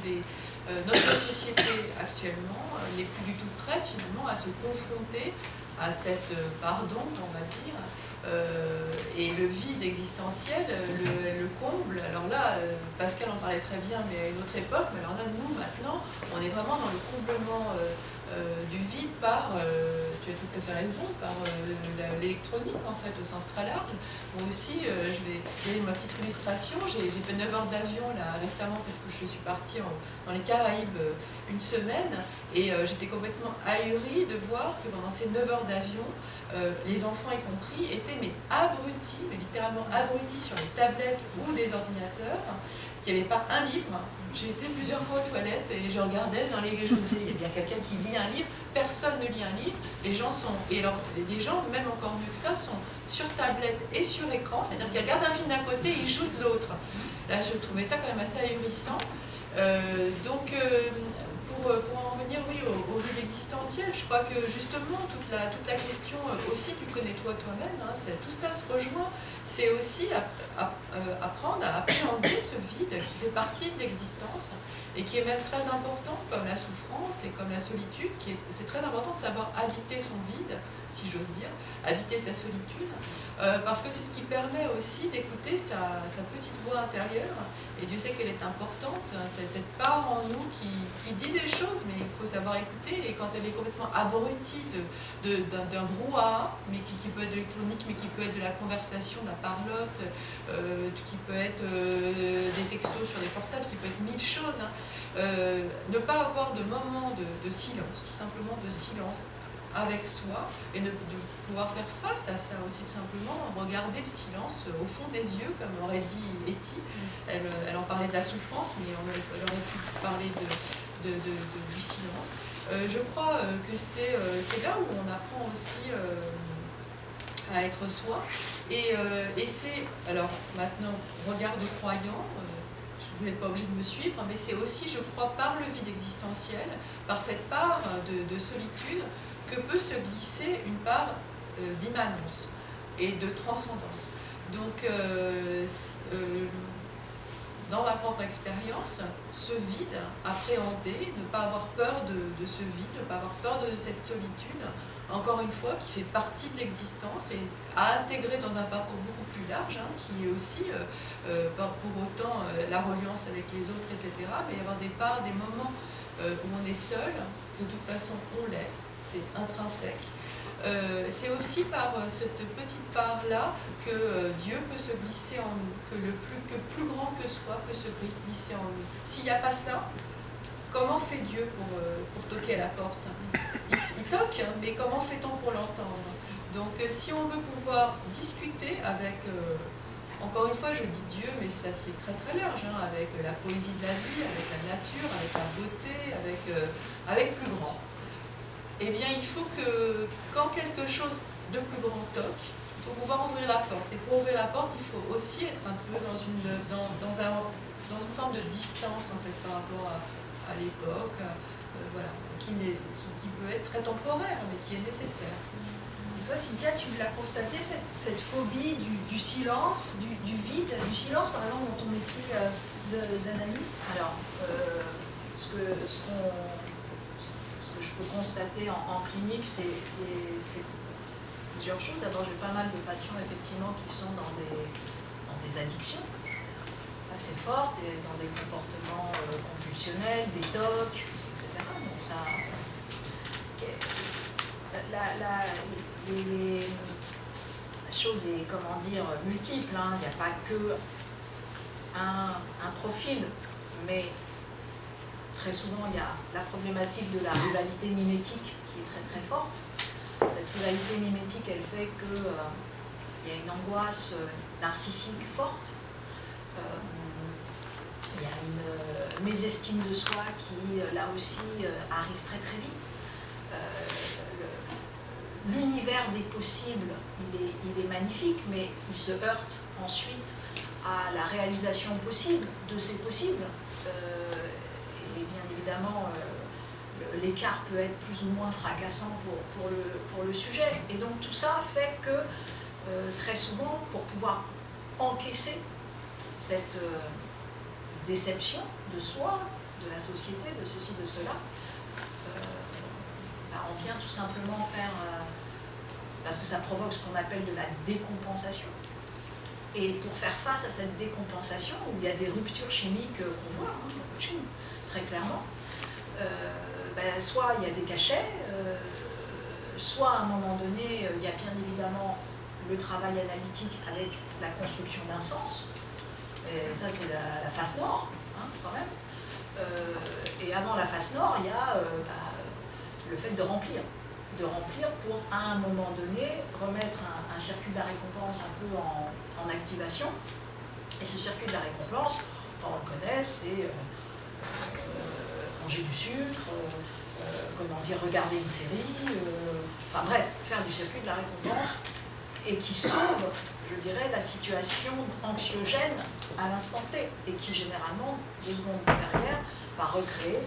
Speaker 3: notre société actuellement n'est plus du tout prête finalement à se confronter à cette part d'ombre, on va dire. Et le vide existentiel le comble. Alors là, Pascal en parlait très bien, mais à une autre époque. Mais alors là, nous, maintenant, on est vraiment dans le comblement du vide par, tu as tout à fait raison, par l'électronique, en fait, au sens très large. Moi aussi, je vais donner ma petite illustration. J'ai fait 9 heures d'avion là récemment, parce que je suis partie dans les Caraïbes une semaine, et j'étais complètement ahurie de voir que pendant ces 9 heures d'avion, les enfants y compris étaient abrutis, mais littéralement abrutis sur les tablettes ou des ordinateurs, qu'il n'y avait pas un livre. J'ai été plusieurs fois aux toilettes et je regardais dans les... Je me disais, il y a bien quelqu'un qui lit un livre, personne ne lit un livre, les gens sont... Et alors, les gens, même encore mieux que ça, sont sur tablette et sur écran, c'est-à-dire qu'ils regardent un film d'un côté et ils jouent de l'autre. Là, je trouvais ça quand même assez ahurissant. Pour en venir au vide existentiel, je crois que justement toute la question aussi du connais-toi toi-même, hein, tout ça se rejoint, c'est aussi apprendre à appréhender ce vide qui fait partie de l'existence et qui est même très important, comme la souffrance et comme la solitude. C'est très important de savoir habiter son vide, si j'ose dire, habiter sa solitude, parce que c'est ce qui permet aussi d'écouter sa petite voix intérieure, et Dieu sait qu'elle est importante, c'est cette part en nous qui dit des choses, mais il faut savoir écouter, et quand elle est complètement abrutie d'un brouhaha, mais qui peut être de l'électronique, mais qui peut être de la conversation, d'un parlotte, qui peut être des textos sur des portables, qui peut être mille choses, hein. Ne pas avoir de moment de silence, tout simplement de silence avec soi, et de pouvoir faire face à ça aussi, tout simplement, regarder le silence au fond des yeux, comme aurait dit Etty. Elle en parlait de la souffrance, mais elle aurait pu parler du silence. Je crois que c'est là où on apprend aussi à être soi, et c'est, alors maintenant, regard de croyant, vous n'êtes pas obligé de me suivre, mais c'est aussi, je crois, par le vide existentiel, par cette part de solitude, que peut se glisser une part d'immanence et de transcendance. Donc, dans ma propre expérience, ce vide, appréhender, ne pas avoir peur de ce vide, ne pas avoir peur de cette solitude, encore une fois, qui fait partie de l'existence et à intégrer dans un parcours beaucoup plus large, hein, qui est aussi, pour autant, la reliance avec les autres, etc. Mais y avoir des parts, des moments où on est seul, de toute façon on l'est, c'est intrinsèque. C'est aussi par cette petite part-là que Dieu peut se glisser en nous, que plus grand que soi peut se glisser en nous. S'il n'y a pas ça, comment fait Dieu pour toquer à la porte? Il toque, hein, mais comment fait-on pour l'entendre? Donc si on veut pouvoir discuter avec, encore une fois je dis Dieu, mais ça c'est très très large, hein, avec la poésie de la vie, avec la nature, avec la beauté, avec plus grand, eh bien il faut que quand quelque chose de plus grand toque, il faut pouvoir ouvrir la porte. Et pour ouvrir la porte, il faut aussi être un peu dans une forme de distance en fait, par rapport à l'époque, voilà, qui peut être très temporaire, mais qui est nécessaire.
Speaker 1: Et toi, Cynthia, tu l'as constaté, cette phobie du silence, du vide, du silence par exemple dans ton métier d'analyste?
Speaker 2: Alors, ce que je peux constater en clinique, c'est plusieurs choses. D'abord, j'ai pas mal de patients effectivement qui sont dans des addictions assez fortes, et dans des comportements compulsionnels, des TOC, etc. Donc ça, la chose est, comment dire, multiple, hein. Il n'y a pas que un profil, mais très souvent il y a la problématique de la rivalité mimétique qui est très très forte. Cette rivalité mimétique, elle fait qu'il y a une angoisse narcissique forte, il y a une mésestime de soi qui, là aussi, arrive très très vite. L'univers des possibles, il est magnifique, mais il se heurte ensuite à la réalisation possible de ces possibles. Et bien évidemment, l'écart peut être plus ou moins fracassant pour le sujet. Et donc tout ça fait que, très souvent, pour pouvoir encaisser cette déception de soi, de la société, de ceci, de cela, on vient tout simplement faire, parce que ça provoque ce qu'on appelle de la décompensation. Et pour faire face à cette décompensation, où il y a des ruptures chimiques qu'on voit, hein, très clairement, soit il y a des cachets, soit à un moment donné, il y a bien évidemment le travail analytique avec la construction d'un sens. Et ça, c'est la face nord, hein, quand même. Et avant la face nord, il y a le fait de remplir pour, à un moment donné, remettre un circuit de la récompense un peu en activation. Et ce circuit de la récompense, on le connaît, c'est manger du sucre, comment dire, regarder une série, enfin bref, faire du circuit de la récompense, et qui sauve, je dirais, la situation anxiogène à l'instant T, et qui généralement, 2 secondes derrière, va recréer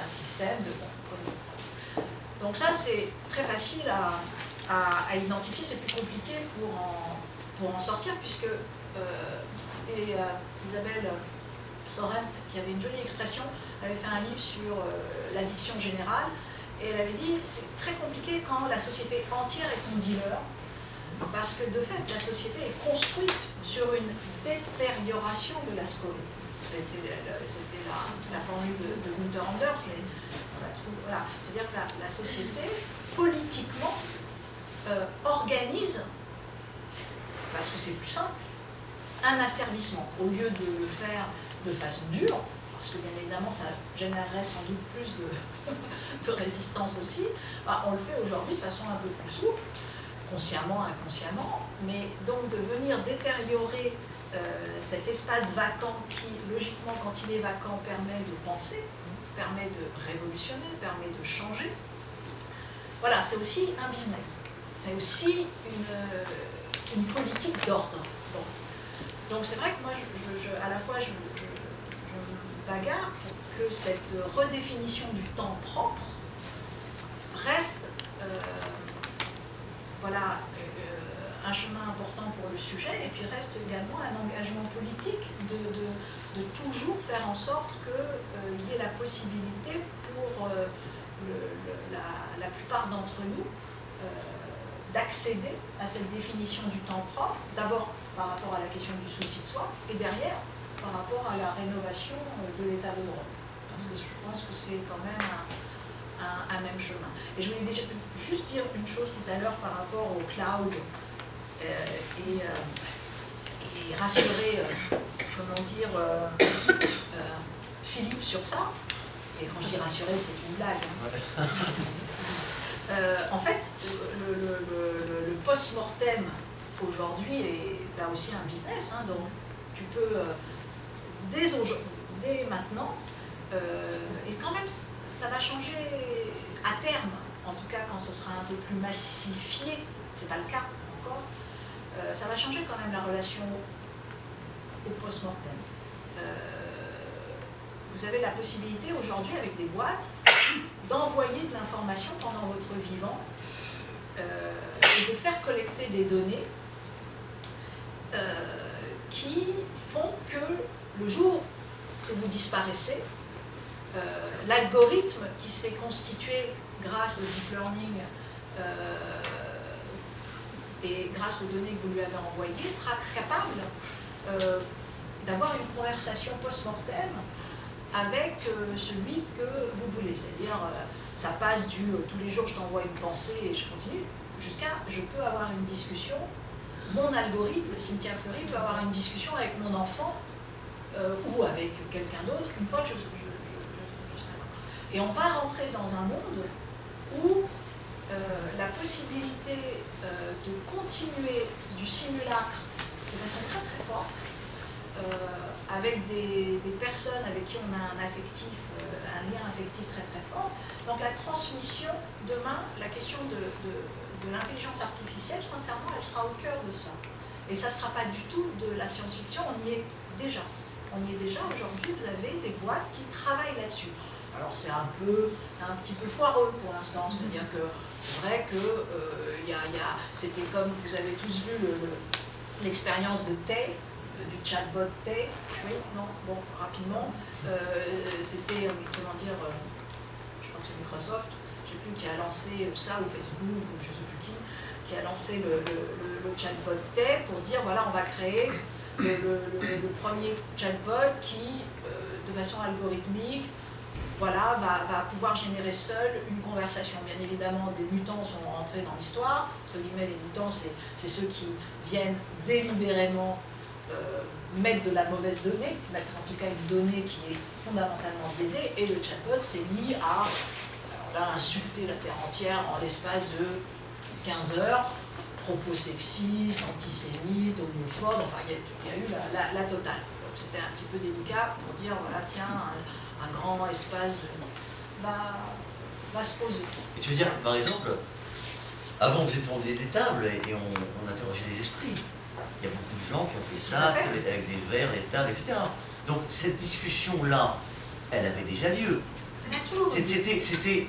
Speaker 2: un système de Donc ça, c'est très facile à identifier, c'est plus compliqué pour en sortir, puisque c'était Isabelle Sorrent qui avait une jolie expression, elle avait fait un livre sur l'addiction générale, et elle avait dit c'est très compliqué quand la société entière est ton dealer, parce que de fait, la société est construite sur une détérioration de la scorie. C'était la formule de Gunther Anders, mais voilà. C'est-à-dire que la société, politiquement, organise, parce que c'est plus simple, un asservissement, au lieu de le faire de façon dure, parce que bien évidemment ça générerait sans doute plus de résistance aussi, on le fait aujourd'hui de façon un peu plus souple, consciemment, inconsciemment, mais donc de venir détériorer cet espace vacant qui, logiquement, quand il est vacant, permet de penser, permet de révolutionner, permet de changer. Voilà, c'est aussi un business, c'est aussi une politique d'ordre. Bon. Donc c'est vrai que moi, à la fois, je me bagarre pour que cette redéfinition du temps propre reste voilà, un chemin important pour le sujet, et puis reste également un engagement politique de toujours faire en sorte qu'il y ait la possibilité pour la plupart d'entre nous d'accéder à cette définition du temps propre, d'abord par rapport à la question du souci de soi, et derrière par rapport à la rénovation de l'état de droit. Parce que je pense que c'est quand même un même chemin. Et je voulais déjà juste dire une chose tout à l'heure par rapport au cloud et rassurer, comment dire, Philippe sur ça. Et quand je dis rassurer, c'est une blague. Hein. En fait, le post-mortem aujourd'hui est là aussi un business. Hein, donc tu peux, dès maintenant, et quand même, ça va changer à terme, en tout cas quand ce sera un peu plus massifié, c'est pas le cas encore, ça va changer quand même la relation au post-mortem. Vous avez la possibilité aujourd'hui avec des boîtes d'envoyer de l'information pendant votre vivant et de faire collecter des données qui font que le jour où vous disparaissez, l'algorithme qui s'est constitué grâce au deep learning et grâce aux données que vous lui avez envoyées sera capable d'avoir une conversation post-mortem avec celui que vous voulez. C'est-à-dire, ça passe du tous les jours je t'envoie une pensée et je continue, jusqu'à je peux avoir une discussion, mon algorithme, Cynthia Fleury, peut avoir une discussion avec mon enfant ou avec quelqu'un d'autre une fois que je serai là. Et on va rentrer dans un monde où la possibilité de continuer du simulacre de façon très très forte avec des personnes avec qui on a un lien affectif très très fort. Donc la transmission, demain, la question de l'intelligence artificielle, sincèrement, elle sera au cœur de cela. Et ça ne sera pas du tout de la science-fiction, on y est déjà. On y est déjà aujourd'hui, vous avez des boîtes qui travaillent là-dessus. Alors c'est un petit peu foireux pour l'instant, c'est-à-dire que c'est vrai que c'était comme vous avez tous vu l'expérience de Tay, du chatbot Tay, oui, non, bon, rapidement, c'était, comment dire, je crois que c'est Microsoft, je ne sais plus, qui a lancé ça, ou Facebook, ou je ne sais plus qui a lancé le chatbot Tay pour dire, voilà, on va créer le premier chatbot qui, de façon algorithmique, voilà, va pouvoir générer seul une conversation. Bien évidemment, des mutants sont rentrés dans l'histoire. Entre guillemets, les mutants, c'est ceux qui viennent délibérément mettre de la mauvaise donnée, mettre en tout cas une donnée qui est fondamentalement biaisée, et le chatbot s'est mis à, alors là, insulter la Terre entière en l'espace de 15 heures, propos sexistes, antisémites, homophobes, enfin il y a eu la totale. Donc c'était un petit peu délicat pour dire, voilà, tiens, un grand espace va se poser.
Speaker 4: Et tu veux dire que par exemple, avant vous étendiez des tables et on interrogeait les esprits. Il y a beaucoup de gens qui ont fait ça, avec des verres, des tables, etc. Donc cette discussion-là, elle avait déjà lieu. C'était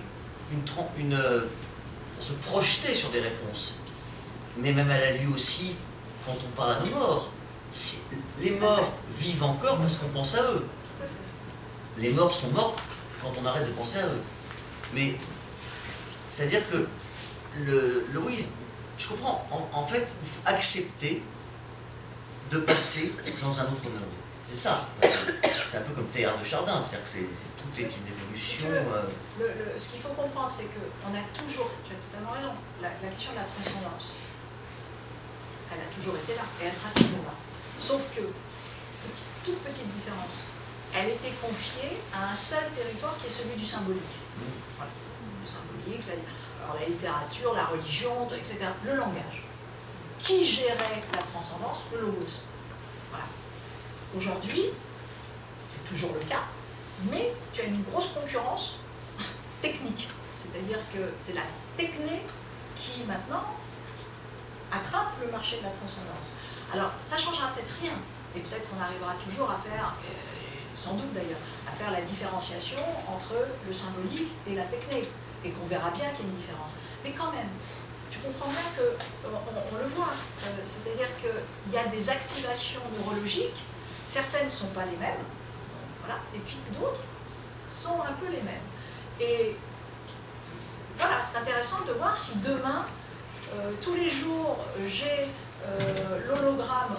Speaker 4: on se projetait sur des réponses. Mais même elle a lieu aussi quand on parle à nos morts. Les morts vivent encore parce qu'on pense à eux. Les morts sont morts quand on arrête de penser à eux. Mais c'est-à-dire que oui, je comprends. En fait, il faut accepter de passer dans un autre monde. C'est ça. C'est un peu comme Teilhard de Chardin, c'est-à-dire que tout est une évolution.
Speaker 2: Ce qu'il faut comprendre, c'est qu'on a toujours, tu as totalement raison, la question de la transcendance, elle a toujours été là, et elle sera toujours là. Sauf que, toute petite différence, elle était confiée à un seul territoire qui est celui du symbolique. Voilà. Le symbolique, alors la littérature, la religion, etc. Le langage. Qui gérait la transcendance? Le logos. Voilà. Aujourd'hui, c'est toujours le cas, mais tu as une grosse concurrence technique. C'est-à-dire que c'est la techné qui, maintenant, attrape le marché de la transcendance. Alors, ça ne changera peut-être rien, et peut-être qu'on arrivera toujours à faire, sans doute d'ailleurs, à faire la différenciation entre le symbolique et la technique, et qu'on verra bien qu'il y a une différence. Mais quand même, tu comprends bien qu'on le voit, c'est-à-dire qu'il y a des activations neurologiques, certaines ne sont pas les mêmes, voilà, et puis d'autres sont un peu les mêmes. Et voilà, c'est intéressant de voir si demain, tous les jours, j'ai l'hologramme,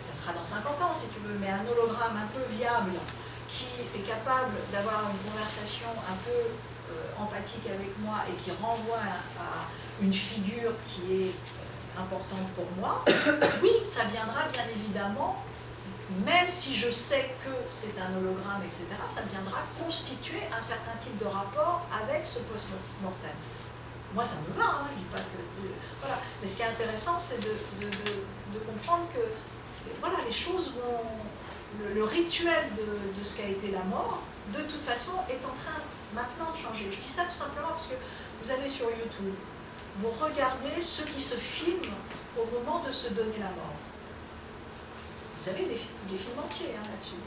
Speaker 2: ça sera dans 50 ans si tu veux, mais un hologramme un peu viable qui est capable d'avoir une conversation un peu empathique avec moi et qui renvoie à une figure qui est importante pour moi, oui, ça viendra bien évidemment même si je sais que c'est un hologramme, etc., ça viendra constituer un certain type de rapport avec ce post-mortem. Moi, ça me va, hein, je ne dis pas que... voilà. Mais ce qui est intéressant, c'est de comprendre que voilà, les choses vont... Le rituel de ce qu'a été la mort, de toute façon, est en train maintenant de changer. Je dis ça tout simplement parce que vous allez sur YouTube, vous regardez ceux qui se filment au moment de se donner la mort. Vous avez des films entiers hein, là-dessus,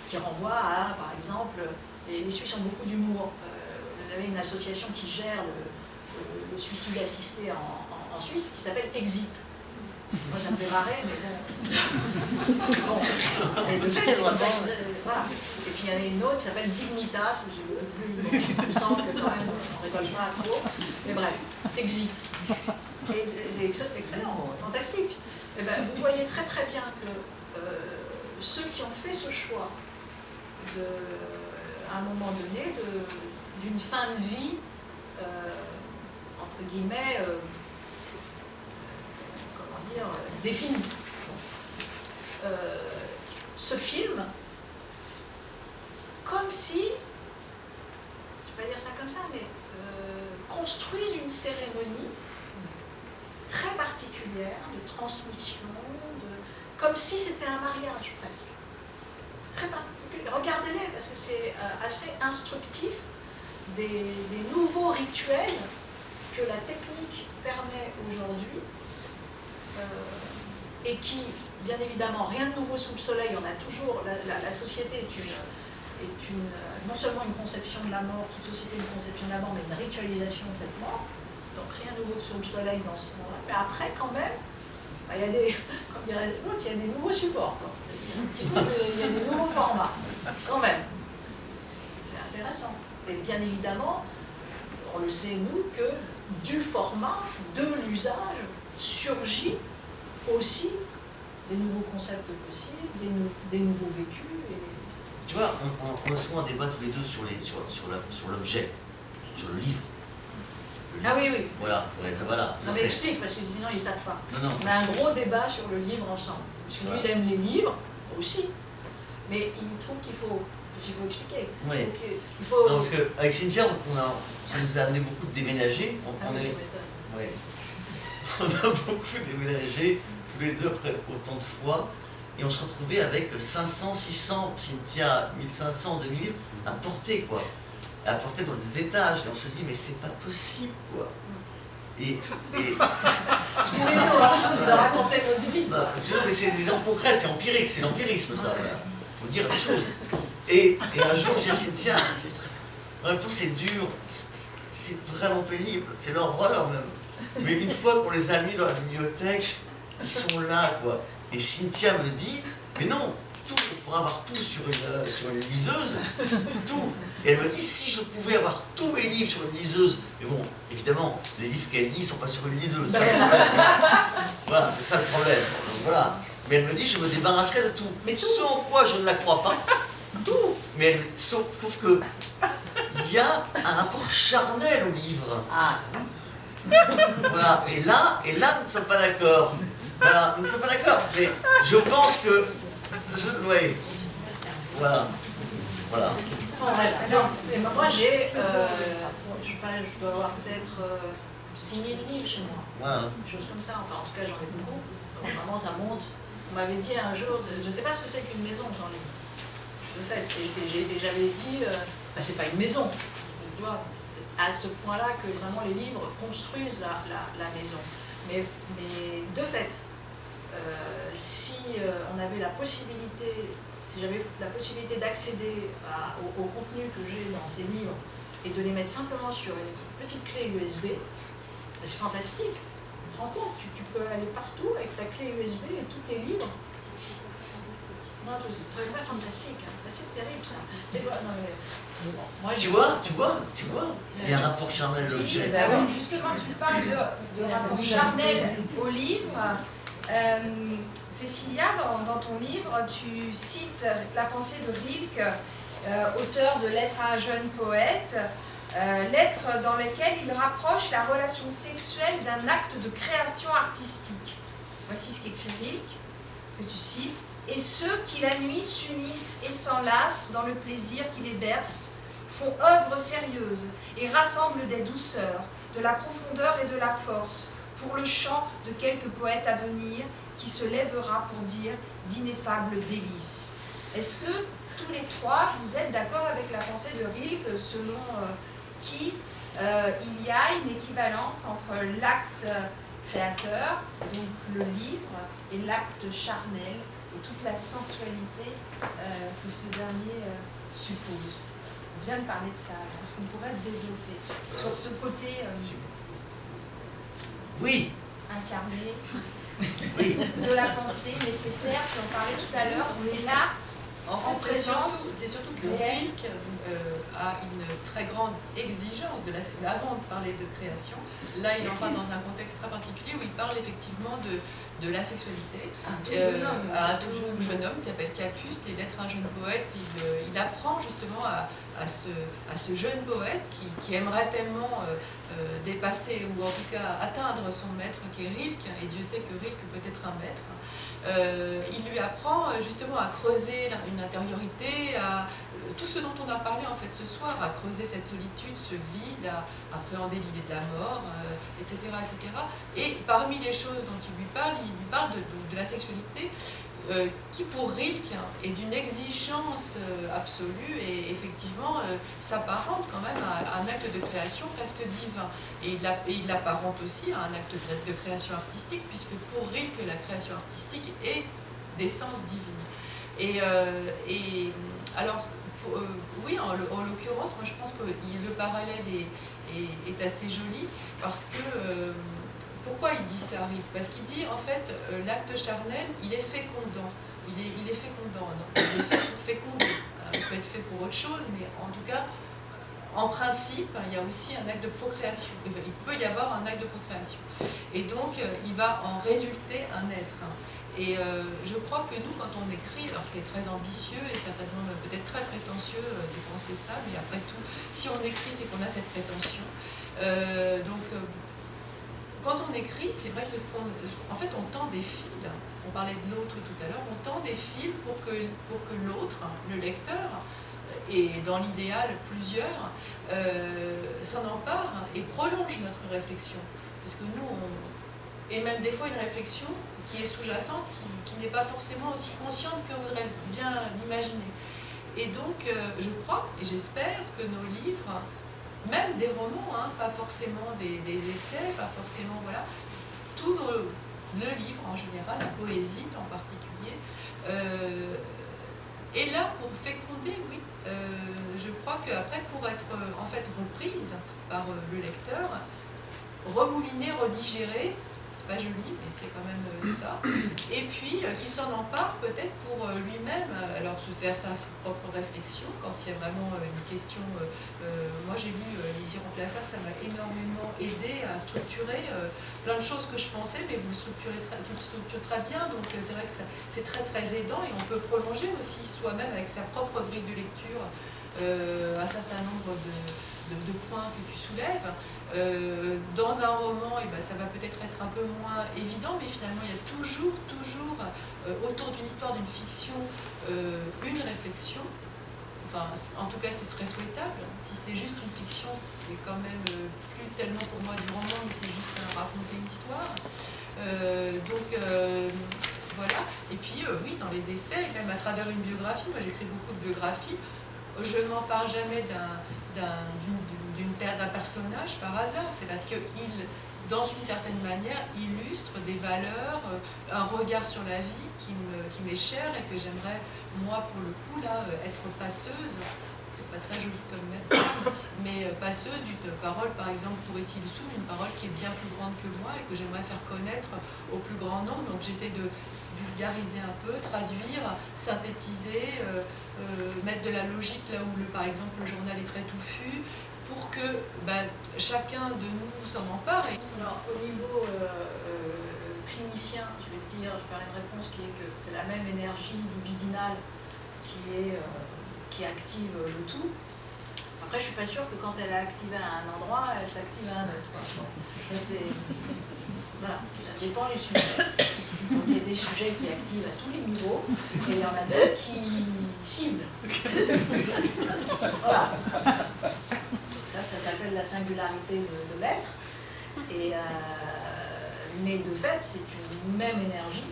Speaker 2: qui renvoient à, par exemple, les Suisses ont beaucoup d'humour. Vous avez une association qui gère le suicide assisté en Suisse qui s'appelle Exit. Moi, ça me fait marrer, mais bon. C'est comme ça. Voilà. Et puis, il y en a une autre qui s'appelle Dignitas. Il me semble que quand même, on ne rigole pas trop. Mais bref, Exit. C'est excellent, fantastique. Et ben, vous voyez très très bien que ceux qui ont fait ce choix, à un moment donné, d'une fin de vie, entre guillemets, défini. Ce film, comme si, je ne vais pas dire ça comme ça, mais construisent une cérémonie très particulière de transmission, comme si c'était un mariage presque. C'est très particulier. Regardez-les parce que c'est assez instructif des nouveaux rituels que la technique permet aujourd'hui. Et qui, bien évidemment, rien de nouveau sous le soleil, on a toujours, la société est non seulement une conception de la mort, toute société est une conception de la mort, mais une ritualisation de cette mort, donc rien de nouveau sous le soleil dans ce moment-là, mais après quand même, bah, il y a des, comme dirait l'autre, il y a des nouveaux supports, quoi. Il y a des nouveaux formats, quand même. C'est intéressant. Et bien évidemment, on le sait nous, que du format, de l'usage, surgit aussi des nouveaux concepts possibles, des nouveaux vécus.
Speaker 4: Tu vois, on a souvent un débat tous les deux sur l'objet, sur le livre.
Speaker 2: Ah oui, oui.
Speaker 4: Voilà, voilà.
Speaker 2: Non mais explique, parce que sinon ils ne savent pas.
Speaker 4: Non.
Speaker 2: On a un gros débat sur le livre ensemble. Parce que lui, il aime les livres, aussi. Mais il trouve qu'il faut expliquer.
Speaker 4: Oui.
Speaker 2: Il faut...
Speaker 4: Non, parce qu'avec Cynthia, ça nous a amené beaucoup de déménager. Ouais. On a beaucoup déménagé, tous les deux après autant de fois, et on se retrouvait avec 500, 600, Cynthia 1500, 2000, à porter quoi. À porter dans des étages, et on se dit mais c'est pas possible quoi. Et...
Speaker 2: Excusez-nous, je vous ai raconté votre vie.
Speaker 4: Non, mais c'est des gens concrets, c'est empirique, c'est l'empirisme ça, voilà. Faut dire les choses. Et un jour j'ai dit à Cynthia, en même temps c'est dur, c'est vraiment pénible, c'est l'horreur même. Mais une fois qu'on les a mis dans la bibliothèque, ils sont là, quoi. Et Cynthia me dit, mais non, tout, il faudra avoir tout sur une liseuse, tout. Et elle me dit, si je pouvais avoir tous mes livres sur une liseuse, mais bon, évidemment, les livres qu'elle lit ne sont pas sur une liseuse. Voilà, c'est ça le problème. Donc voilà. Mais elle me dit, je me débarrasserai de tout.
Speaker 2: Mais tout.
Speaker 4: Ce en quoi je ne la crois pas, tout. Mais sauf que il y a un rapport charnel au livre.
Speaker 2: Ah.
Speaker 4: Voilà, et là, nous ne sommes pas d'accord. Voilà, nous ne sommes pas d'accord. Mais je pense que. Oui. Voilà. Voilà.
Speaker 2: Non, mais moi j'ai. Je dois avoir peut-être 6000 livres chez moi.
Speaker 4: Voilà.
Speaker 2: Des choses comme ça. Enfin, en tout cas, j'en ai beaucoup. Donc, vraiment, ça monte. On m'avait dit un jour, je ne sais pas ce que c'est qu'une maison, j'en ai. De fait, et j'avais dit, bah, c'est pas une maison. Tu vois, à ce point-là que vraiment les livres construisent la maison. Mais de fait, si on avait la possibilité, si j'avais la possibilité d'accéder au contenu que j'ai dans ces livres et de les mettre simplement sur une petite clé USB, c'est fantastique. Tu te rends compte, tu peux aller partout avec ta clé USB et tous tes livres. Non, c'est très fantastique, hein. C'est terrible ça. C'est quoi, non, mais... Bon, moi,
Speaker 4: Tu vois, il y a un rapport charnel à l'objet.
Speaker 1: Philippe, justement, tu parles de rapport charnel au livre. Cécilia, dans ton livre, tu cites la pensée de Rilke, auteur de Lettres à un jeune poète, lettres dans lesquelles il rapproche la relation sexuelle d'un acte de création artistique. Voici ce qu'écrit Rilke. que tu cites, et ceux qui la nuit s'unissent et s'enlacent dans le plaisir qui les berce, font œuvre sérieuse et rassemblent des douceurs, de la profondeur et de la force, pour le chant de quelque poète à venir qui se lèvera pour dire d'ineffables délices. Est-ce que tous les trois, vous êtes d'accord avec la pensée de Rilke, selon qui il y a une équivalence entre l'acte créateur, donc le livre, et l'acte charnel, et toute la sensualité que ce dernier suppose? On vient de parler de ça. Est-ce qu'on pourrait développer sur ce côté
Speaker 4: Oui,
Speaker 1: incarné
Speaker 4: oui.
Speaker 1: de la pensée nécessaire, qui en parlait tout à l'heure? On est là,
Speaker 3: En
Speaker 1: en
Speaker 3: fait,
Speaker 1: présence
Speaker 3: c'est surtout que
Speaker 1: réelle.
Speaker 3: Rilke a une très grande exigence avant de parler de création. Là, il en parle dans un contexte très particulier où il parle effectivement de la sexualité.
Speaker 1: Un tout jeune homme.
Speaker 3: À un tout jeune homme qui s'appelle Capus, les lettres à un jeune poète. Il apprend justement à ce jeune poète qui aimerait tellement dépasser ou en tout cas atteindre son maître qui est Rilke, et Dieu sait que Rilke peut être un maître. Il lui apprend justement à creuser une intériorité, à tout ce dont on a parlé en fait ce soir, à creuser cette solitude, ce vide, à appréhender l'idée de la mort, etc., etc. Et parmi les choses dont il lui parle de la sexualité, qui pour Rilke est d'une exigence absolue et effectivement s'apparente quand même à un acte de création presque divin. Et il l'apparente aussi à un acte de création artistique, puisque pour Rilke la création artistique est d'essence divine. Et alors, oui, en l'occurrence, moi je pense que le parallèle est assez joli, parce que pourquoi il dit ça, Rilke? Parce qu'il dit, en fait, l'acte charnel, il est fécondant. Il est fécondant, non? Il est fait pour féconder. Il peut être fait pour autre chose, mais en tout cas, en principe, il y a aussi un acte de procréation. Il peut y avoir un acte de procréation. Et donc, il va en résulter un être. Et je crois que nous, quand on écrit, alors c'est très ambitieux et certainement peut-être très prétentieux de penser ça, mais après tout, si on écrit, c'est qu'on a cette prétention. Quand on écrit, c'est vrai que en fait, on tend des fils. On parlait de l'autre tout à l'heure. On tend des fils pour que l'autre, le lecteur, et dans l'idéal plusieurs, s'en emparent et prolongent notre réflexion. Parce que nous, et même des fois une réflexion qui est sous-jacente, qui n'est pas forcément aussi consciente qu'on voudrait bien l'imaginer. Et donc, je crois et j'espère que nos livres, même des romans, hein, pas forcément des essais, pas forcément, voilà, tout le livre en général, la poésie en particulier, est là pour féconder, oui. Je crois qu'après, pour être en fait reprise par le lecteur, remoulinée, redigérée, c'est pas joli, mais c'est quand même ça. Et puis qu'il s'en empare peut-être pour lui-même, alors se faire sa propre réflexion quand il y a vraiment une question. Moi j'ai lu Les Irremplaçables, ça m'a énormément aidé à structurer plein de choses que je pensais, mais vous le structurez tu le structures très bien, donc c'est vrai que c'est très très aidant et on peut prolonger aussi soi-même avec sa propre grille de lecture un certain nombre de points que tu soulèves. Dans un roman, ça va peut-être être un peu moins évident, mais finalement il y a toujours autour d'une histoire, d'une fiction, une réflexion. Enfin, en tout cas, ce serait souhaitable. Si c'est juste une fiction, c'est quand même plus tellement pour moi du roman, mais c'est juste raconter une histoire. Voilà. Et puis, oui, dans les essais, et même à travers une biographie, moi j'écris beaucoup de biographies, je ne m'empare jamais d'un personnage par hasard. C'est parce qu'il, dans une certaine manière, illustre des valeurs, un regard sur la vie qui m'est cher et que j'aimerais, moi, pour le coup, là, être passeuse. C'est pas très joli comme terme, mais passeuse d'une parole, par exemple, pour Étienne Soum, une parole qui est bien plus grande que moi et que j'aimerais faire connaître au plus grand nombre. Donc j'essaie de vulgariser un peu, traduire, synthétiser, mettre de la logique là où, par exemple, le journal est très touffu, pour que chacun de nous s'en empare. Alors, au niveau clinicien, je vais faire une réponse qui est que c'est la même énergie libidinale qui active le tout, par
Speaker 2: Après, je suis pas sûre que quand elle est activée à un endroit, elle s'active à un autre. Quoi. Bon, ça c'est... Voilà, ça dépend des sujets. Donc il y a des sujets qui activent à tous les niveaux, et il y en a d'autres qui ciblent. Voilà. Donc ça s'appelle la singularité de l'être. Et, mais de fait, c'est une même énergie,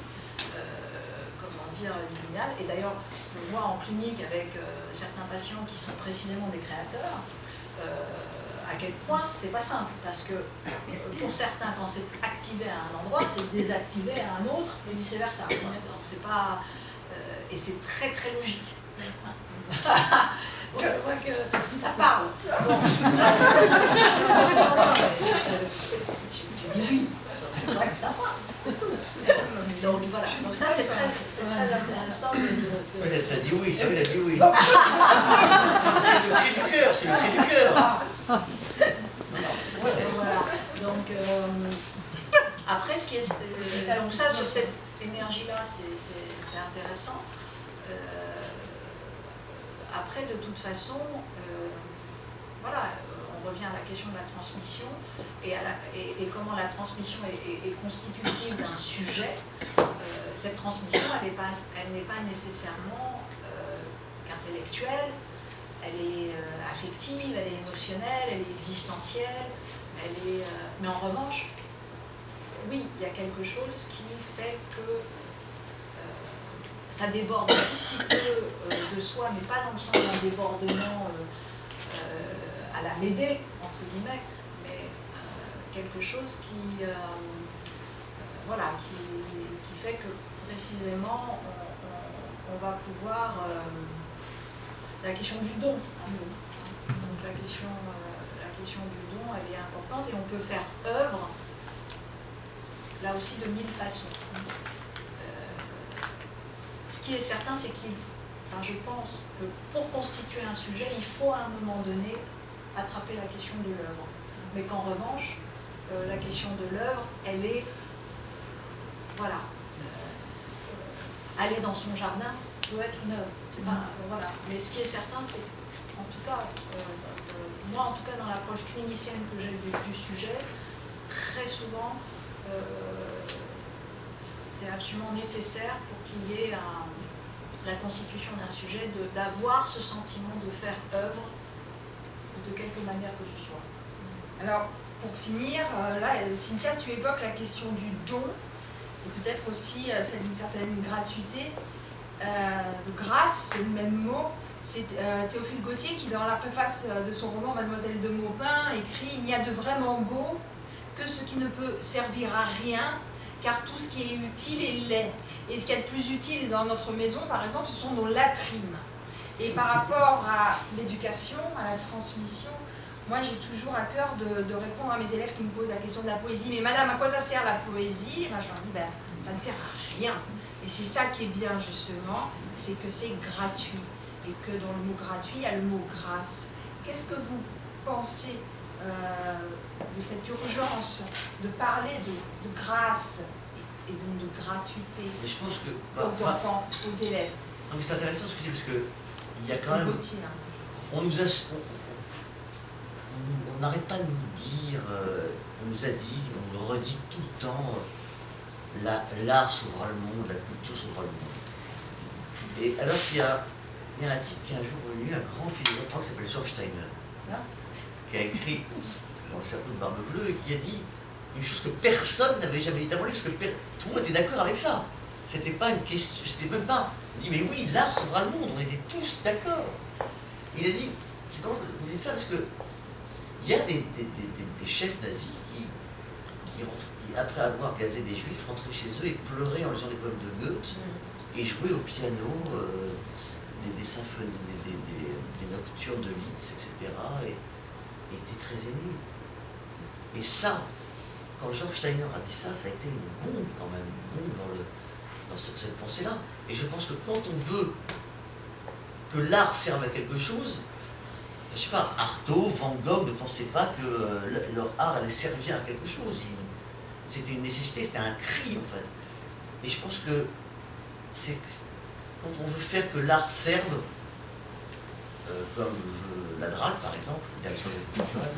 Speaker 2: comment dire, luminale. Et d'ailleurs, je vois en clinique avec certains patients qui sont précisément des créateurs, à quel point c'est pas simple. Parce que pour certains, quand c'est activé à un endroit, c'est désactivé à un autre, et vice-versa. Donc c'est pas... et c'est très très logique. Bon, je vois que ça parle. Bon. Tu dis oui, je vois que ça parle, c'est tout. Donc voilà, donc ça c'est très intéressant de...
Speaker 4: Oui, t'as dit oui, c'est vrai, t'as dit oui. C'est le cri du cœur, c'est le cri du cœur.
Speaker 2: Voilà, donc après ce qui est... donc ça, sur cette énergie-là, c'est intéressant. Après, de toute façon, voilà, on revient à la question de la transmission et comment la transmission est constitutive d'un sujet. Cette transmission, elle n'est pas nécessairement qu'intellectuelle, elle est affective, elle est émotionnelle, elle est existentielle, mais en revanche, oui, il y a quelque chose qui fait que ça déborde un tout petit peu de soi, mais pas dans le sens d'un débordement à la Médée, entre guillemets, mais quelque chose qui, voilà, qui fait que précisément on va pouvoir... la question du don, donc la question du don, elle est importante et on peut faire œuvre, là aussi, de 1000 façons. Ce qui est certain, c'est je pense que pour constituer un sujet, il faut à un moment donné attraper la question de l'œuvre. Mais qu'en revanche, la question de l'œuvre, elle est, voilà, aller dans son jardin, ça peut être une œuvre. C'est pas, voilà. Mais ce qui est certain, c'est, en tout cas, moi, en tout cas, dans l'approche clinicienne que j'ai du sujet, très souvent, c'est absolument nécessaire pour qu'il y ait la constitution d'un sujet, d'avoir ce sentiment de faire œuvre de quelque manière que ce soit.
Speaker 1: Alors, pour finir, là, Cynthia, tu évoques la question du don, et peut-être aussi celle d'une certaine gratuité, de grâce, c'est le même mot. C'est Théophile Gautier qui, dans la préface de son roman Mademoiselle de Maupin, écrit « Il n'y a de vraiment beau que ce qui ne peut servir à rien, car tout ce qui est utile est laid. Et ce qu'il y a de plus utile dans notre maison, par exemple, ce sont nos latrines. » Et par rapport à l'éducation, à la transmission, moi j'ai toujours à cœur de répondre à mes élèves qui me posent la question de la poésie. « Mais madame, à quoi ça sert la poésie ?» Et moi je leur dis, ça ne sert à rien. Et c'est ça qui est bien justement, c'est que c'est gratuit. Et que dans le mot gratuit, il y a le mot grâce. Qu'est-ce que vous pensez de cette urgence de parler de grâce et donc de gratuité
Speaker 4: Mais je pense que,
Speaker 1: aux enfants, aux élèves?
Speaker 4: Non, mais c'est intéressant ce que tu dis, parce que il y a quand même...
Speaker 1: Gautier, hein.
Speaker 4: On n'arrête pas de nous dire, on nous a dit, on nous le redit tout le temps, l'art sauvera le monde, la culture sauvera le monde. Et alors qu'il y a un type qui est un jour venu, un grand philosophe qui s'appelle George Steiner, qui a écrit dans le château de Barbe Bleue et qui a dit une chose que personne n'avait jamais dit avant lui, parce que tout le monde était d'accord avec ça. C'était pas une question, c'était même pas. Il dit mais oui, l'art sauvera le monde, on était tous d'accord. Il a dit, c'est drôle, vous dites ça parce que il y a des chefs nazis qui, après avoir gazé des juifs, rentraient chez eux et pleuraient en lisant les poèmes de Goethe et jouaient au piano des symphonies, des nocturnes de Liszt, etc. et étaient très émus. Et ça, quand George Steiner a dit ça, ça a été une bombe quand même, une bombe dans cette pensée-là. Et je pense que quand on veut que l'art serve à quelque chose, je sais pas, Artaud, Van Gogh ne pensaient pas que leur art allait servir à quelque chose. C'était une nécessité, c'était un cri en fait. Et je pense que quand on veut faire que l'art serve, comme la drague par exemple, direction des affaires culturelles.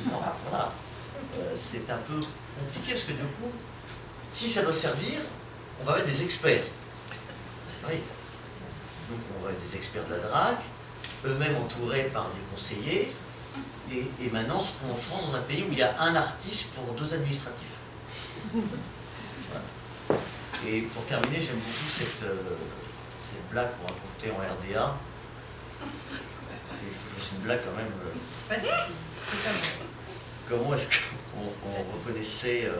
Speaker 4: Non, voilà. C'est un peu compliqué parce que du coup, si ça doit servir, on va mettre des experts. Oui. Donc on va mettre des experts de la drague, eux-mêmes entourés par des conseillers, et maintenant on se trouve en France dans un pays où il y a un artiste pour 2 administratifs. Voilà. Et pour terminer, j'aime beaucoup cette blague qu'on racontait en RDA. C'est une blague quand même. Comment est-ce qu'on reconnaissait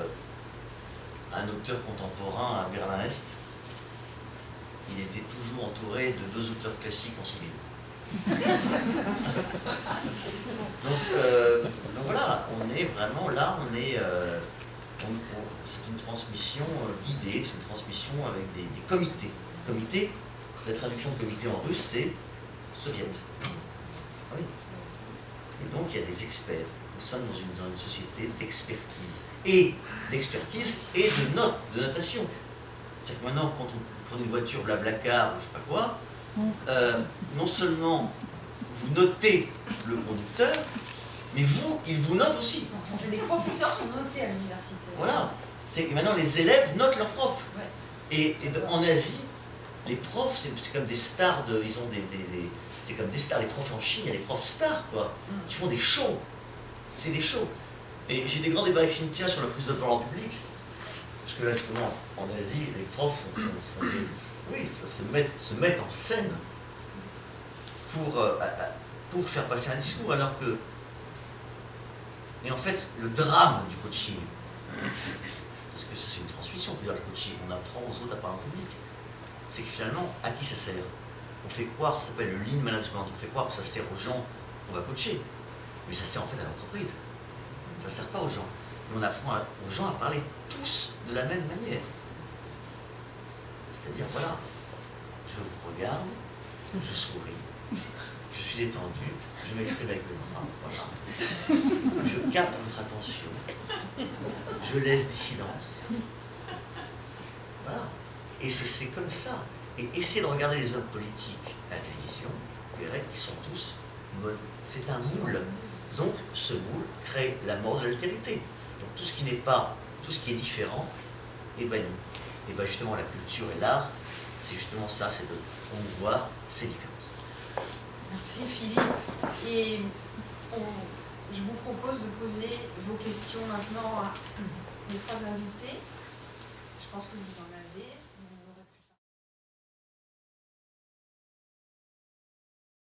Speaker 4: un auteur contemporain à Berlin-Est? Il était toujours entouré de 2 auteurs classiques en civil. Donc voilà, on est vraiment là, c'est une transmission guidée, c'est une transmission avec des comités. Comité, la traduction de comité en russe, c'est soviet. Oui. Et donc il y a des experts. Nous sommes dans une société d'expertise. Et d'expertise et de notation. C'est-à-dire que maintenant, quand on prend une voiture Blablacar ou je sais pas quoi, non seulement vous notez le conducteur, mais il vous note aussi.
Speaker 1: Les professeurs sont notés à l'université.
Speaker 4: Voilà. Et maintenant, les élèves notent leurs profs.
Speaker 1: Ouais.
Speaker 4: Et en Asie, les profs, c'est comme des stars c'est comme des stars. Les profs en Chine, il y a des profs stars, quoi, qui font des shows. C'est des shows. Et j'ai des grands débats avec Cynthia sur la prise de parole en public. Parce que là, justement, en Asie, les profs se mettent en scène pour faire passer un discours, alors que... Et en fait, le drame du coaching, parce que ça c'est une transmission, plusieurs le coaching, on apprend aux autres à parler en public, c'est que finalement, à qui ça sert? On fait croire, ça s'appelle le lean management, on fait croire que ça sert aux gens qu'on va coacher, mais ça sert en fait à l'entreprise. Ça ne sert pas aux gens. Et on apprend aux gens à parler tous de la même manière. C'est-à-dire, voilà, je vous regarde, je souris, je suis détendu, je m'exprime avec mes bras, voilà. Je capte votre attention, je laisse des silences. Voilà. Et c'est comme ça. Et essayez de regarder les hommes politiques à la télévision, vous verrez qu'ils sont tous modes. C'est un moule. Donc, ce moule crée la mort de l'altérité. Donc, tout ce qui n'est pas, tout ce qui est différent est banni. Et bien, justement, la culture et l'art, c'est justement ça, c'est de promouvoir ces différences.
Speaker 1: Merci Philippe. Et je vous propose de poser vos questions maintenant à les 3 invités. Je pense que vous en avez.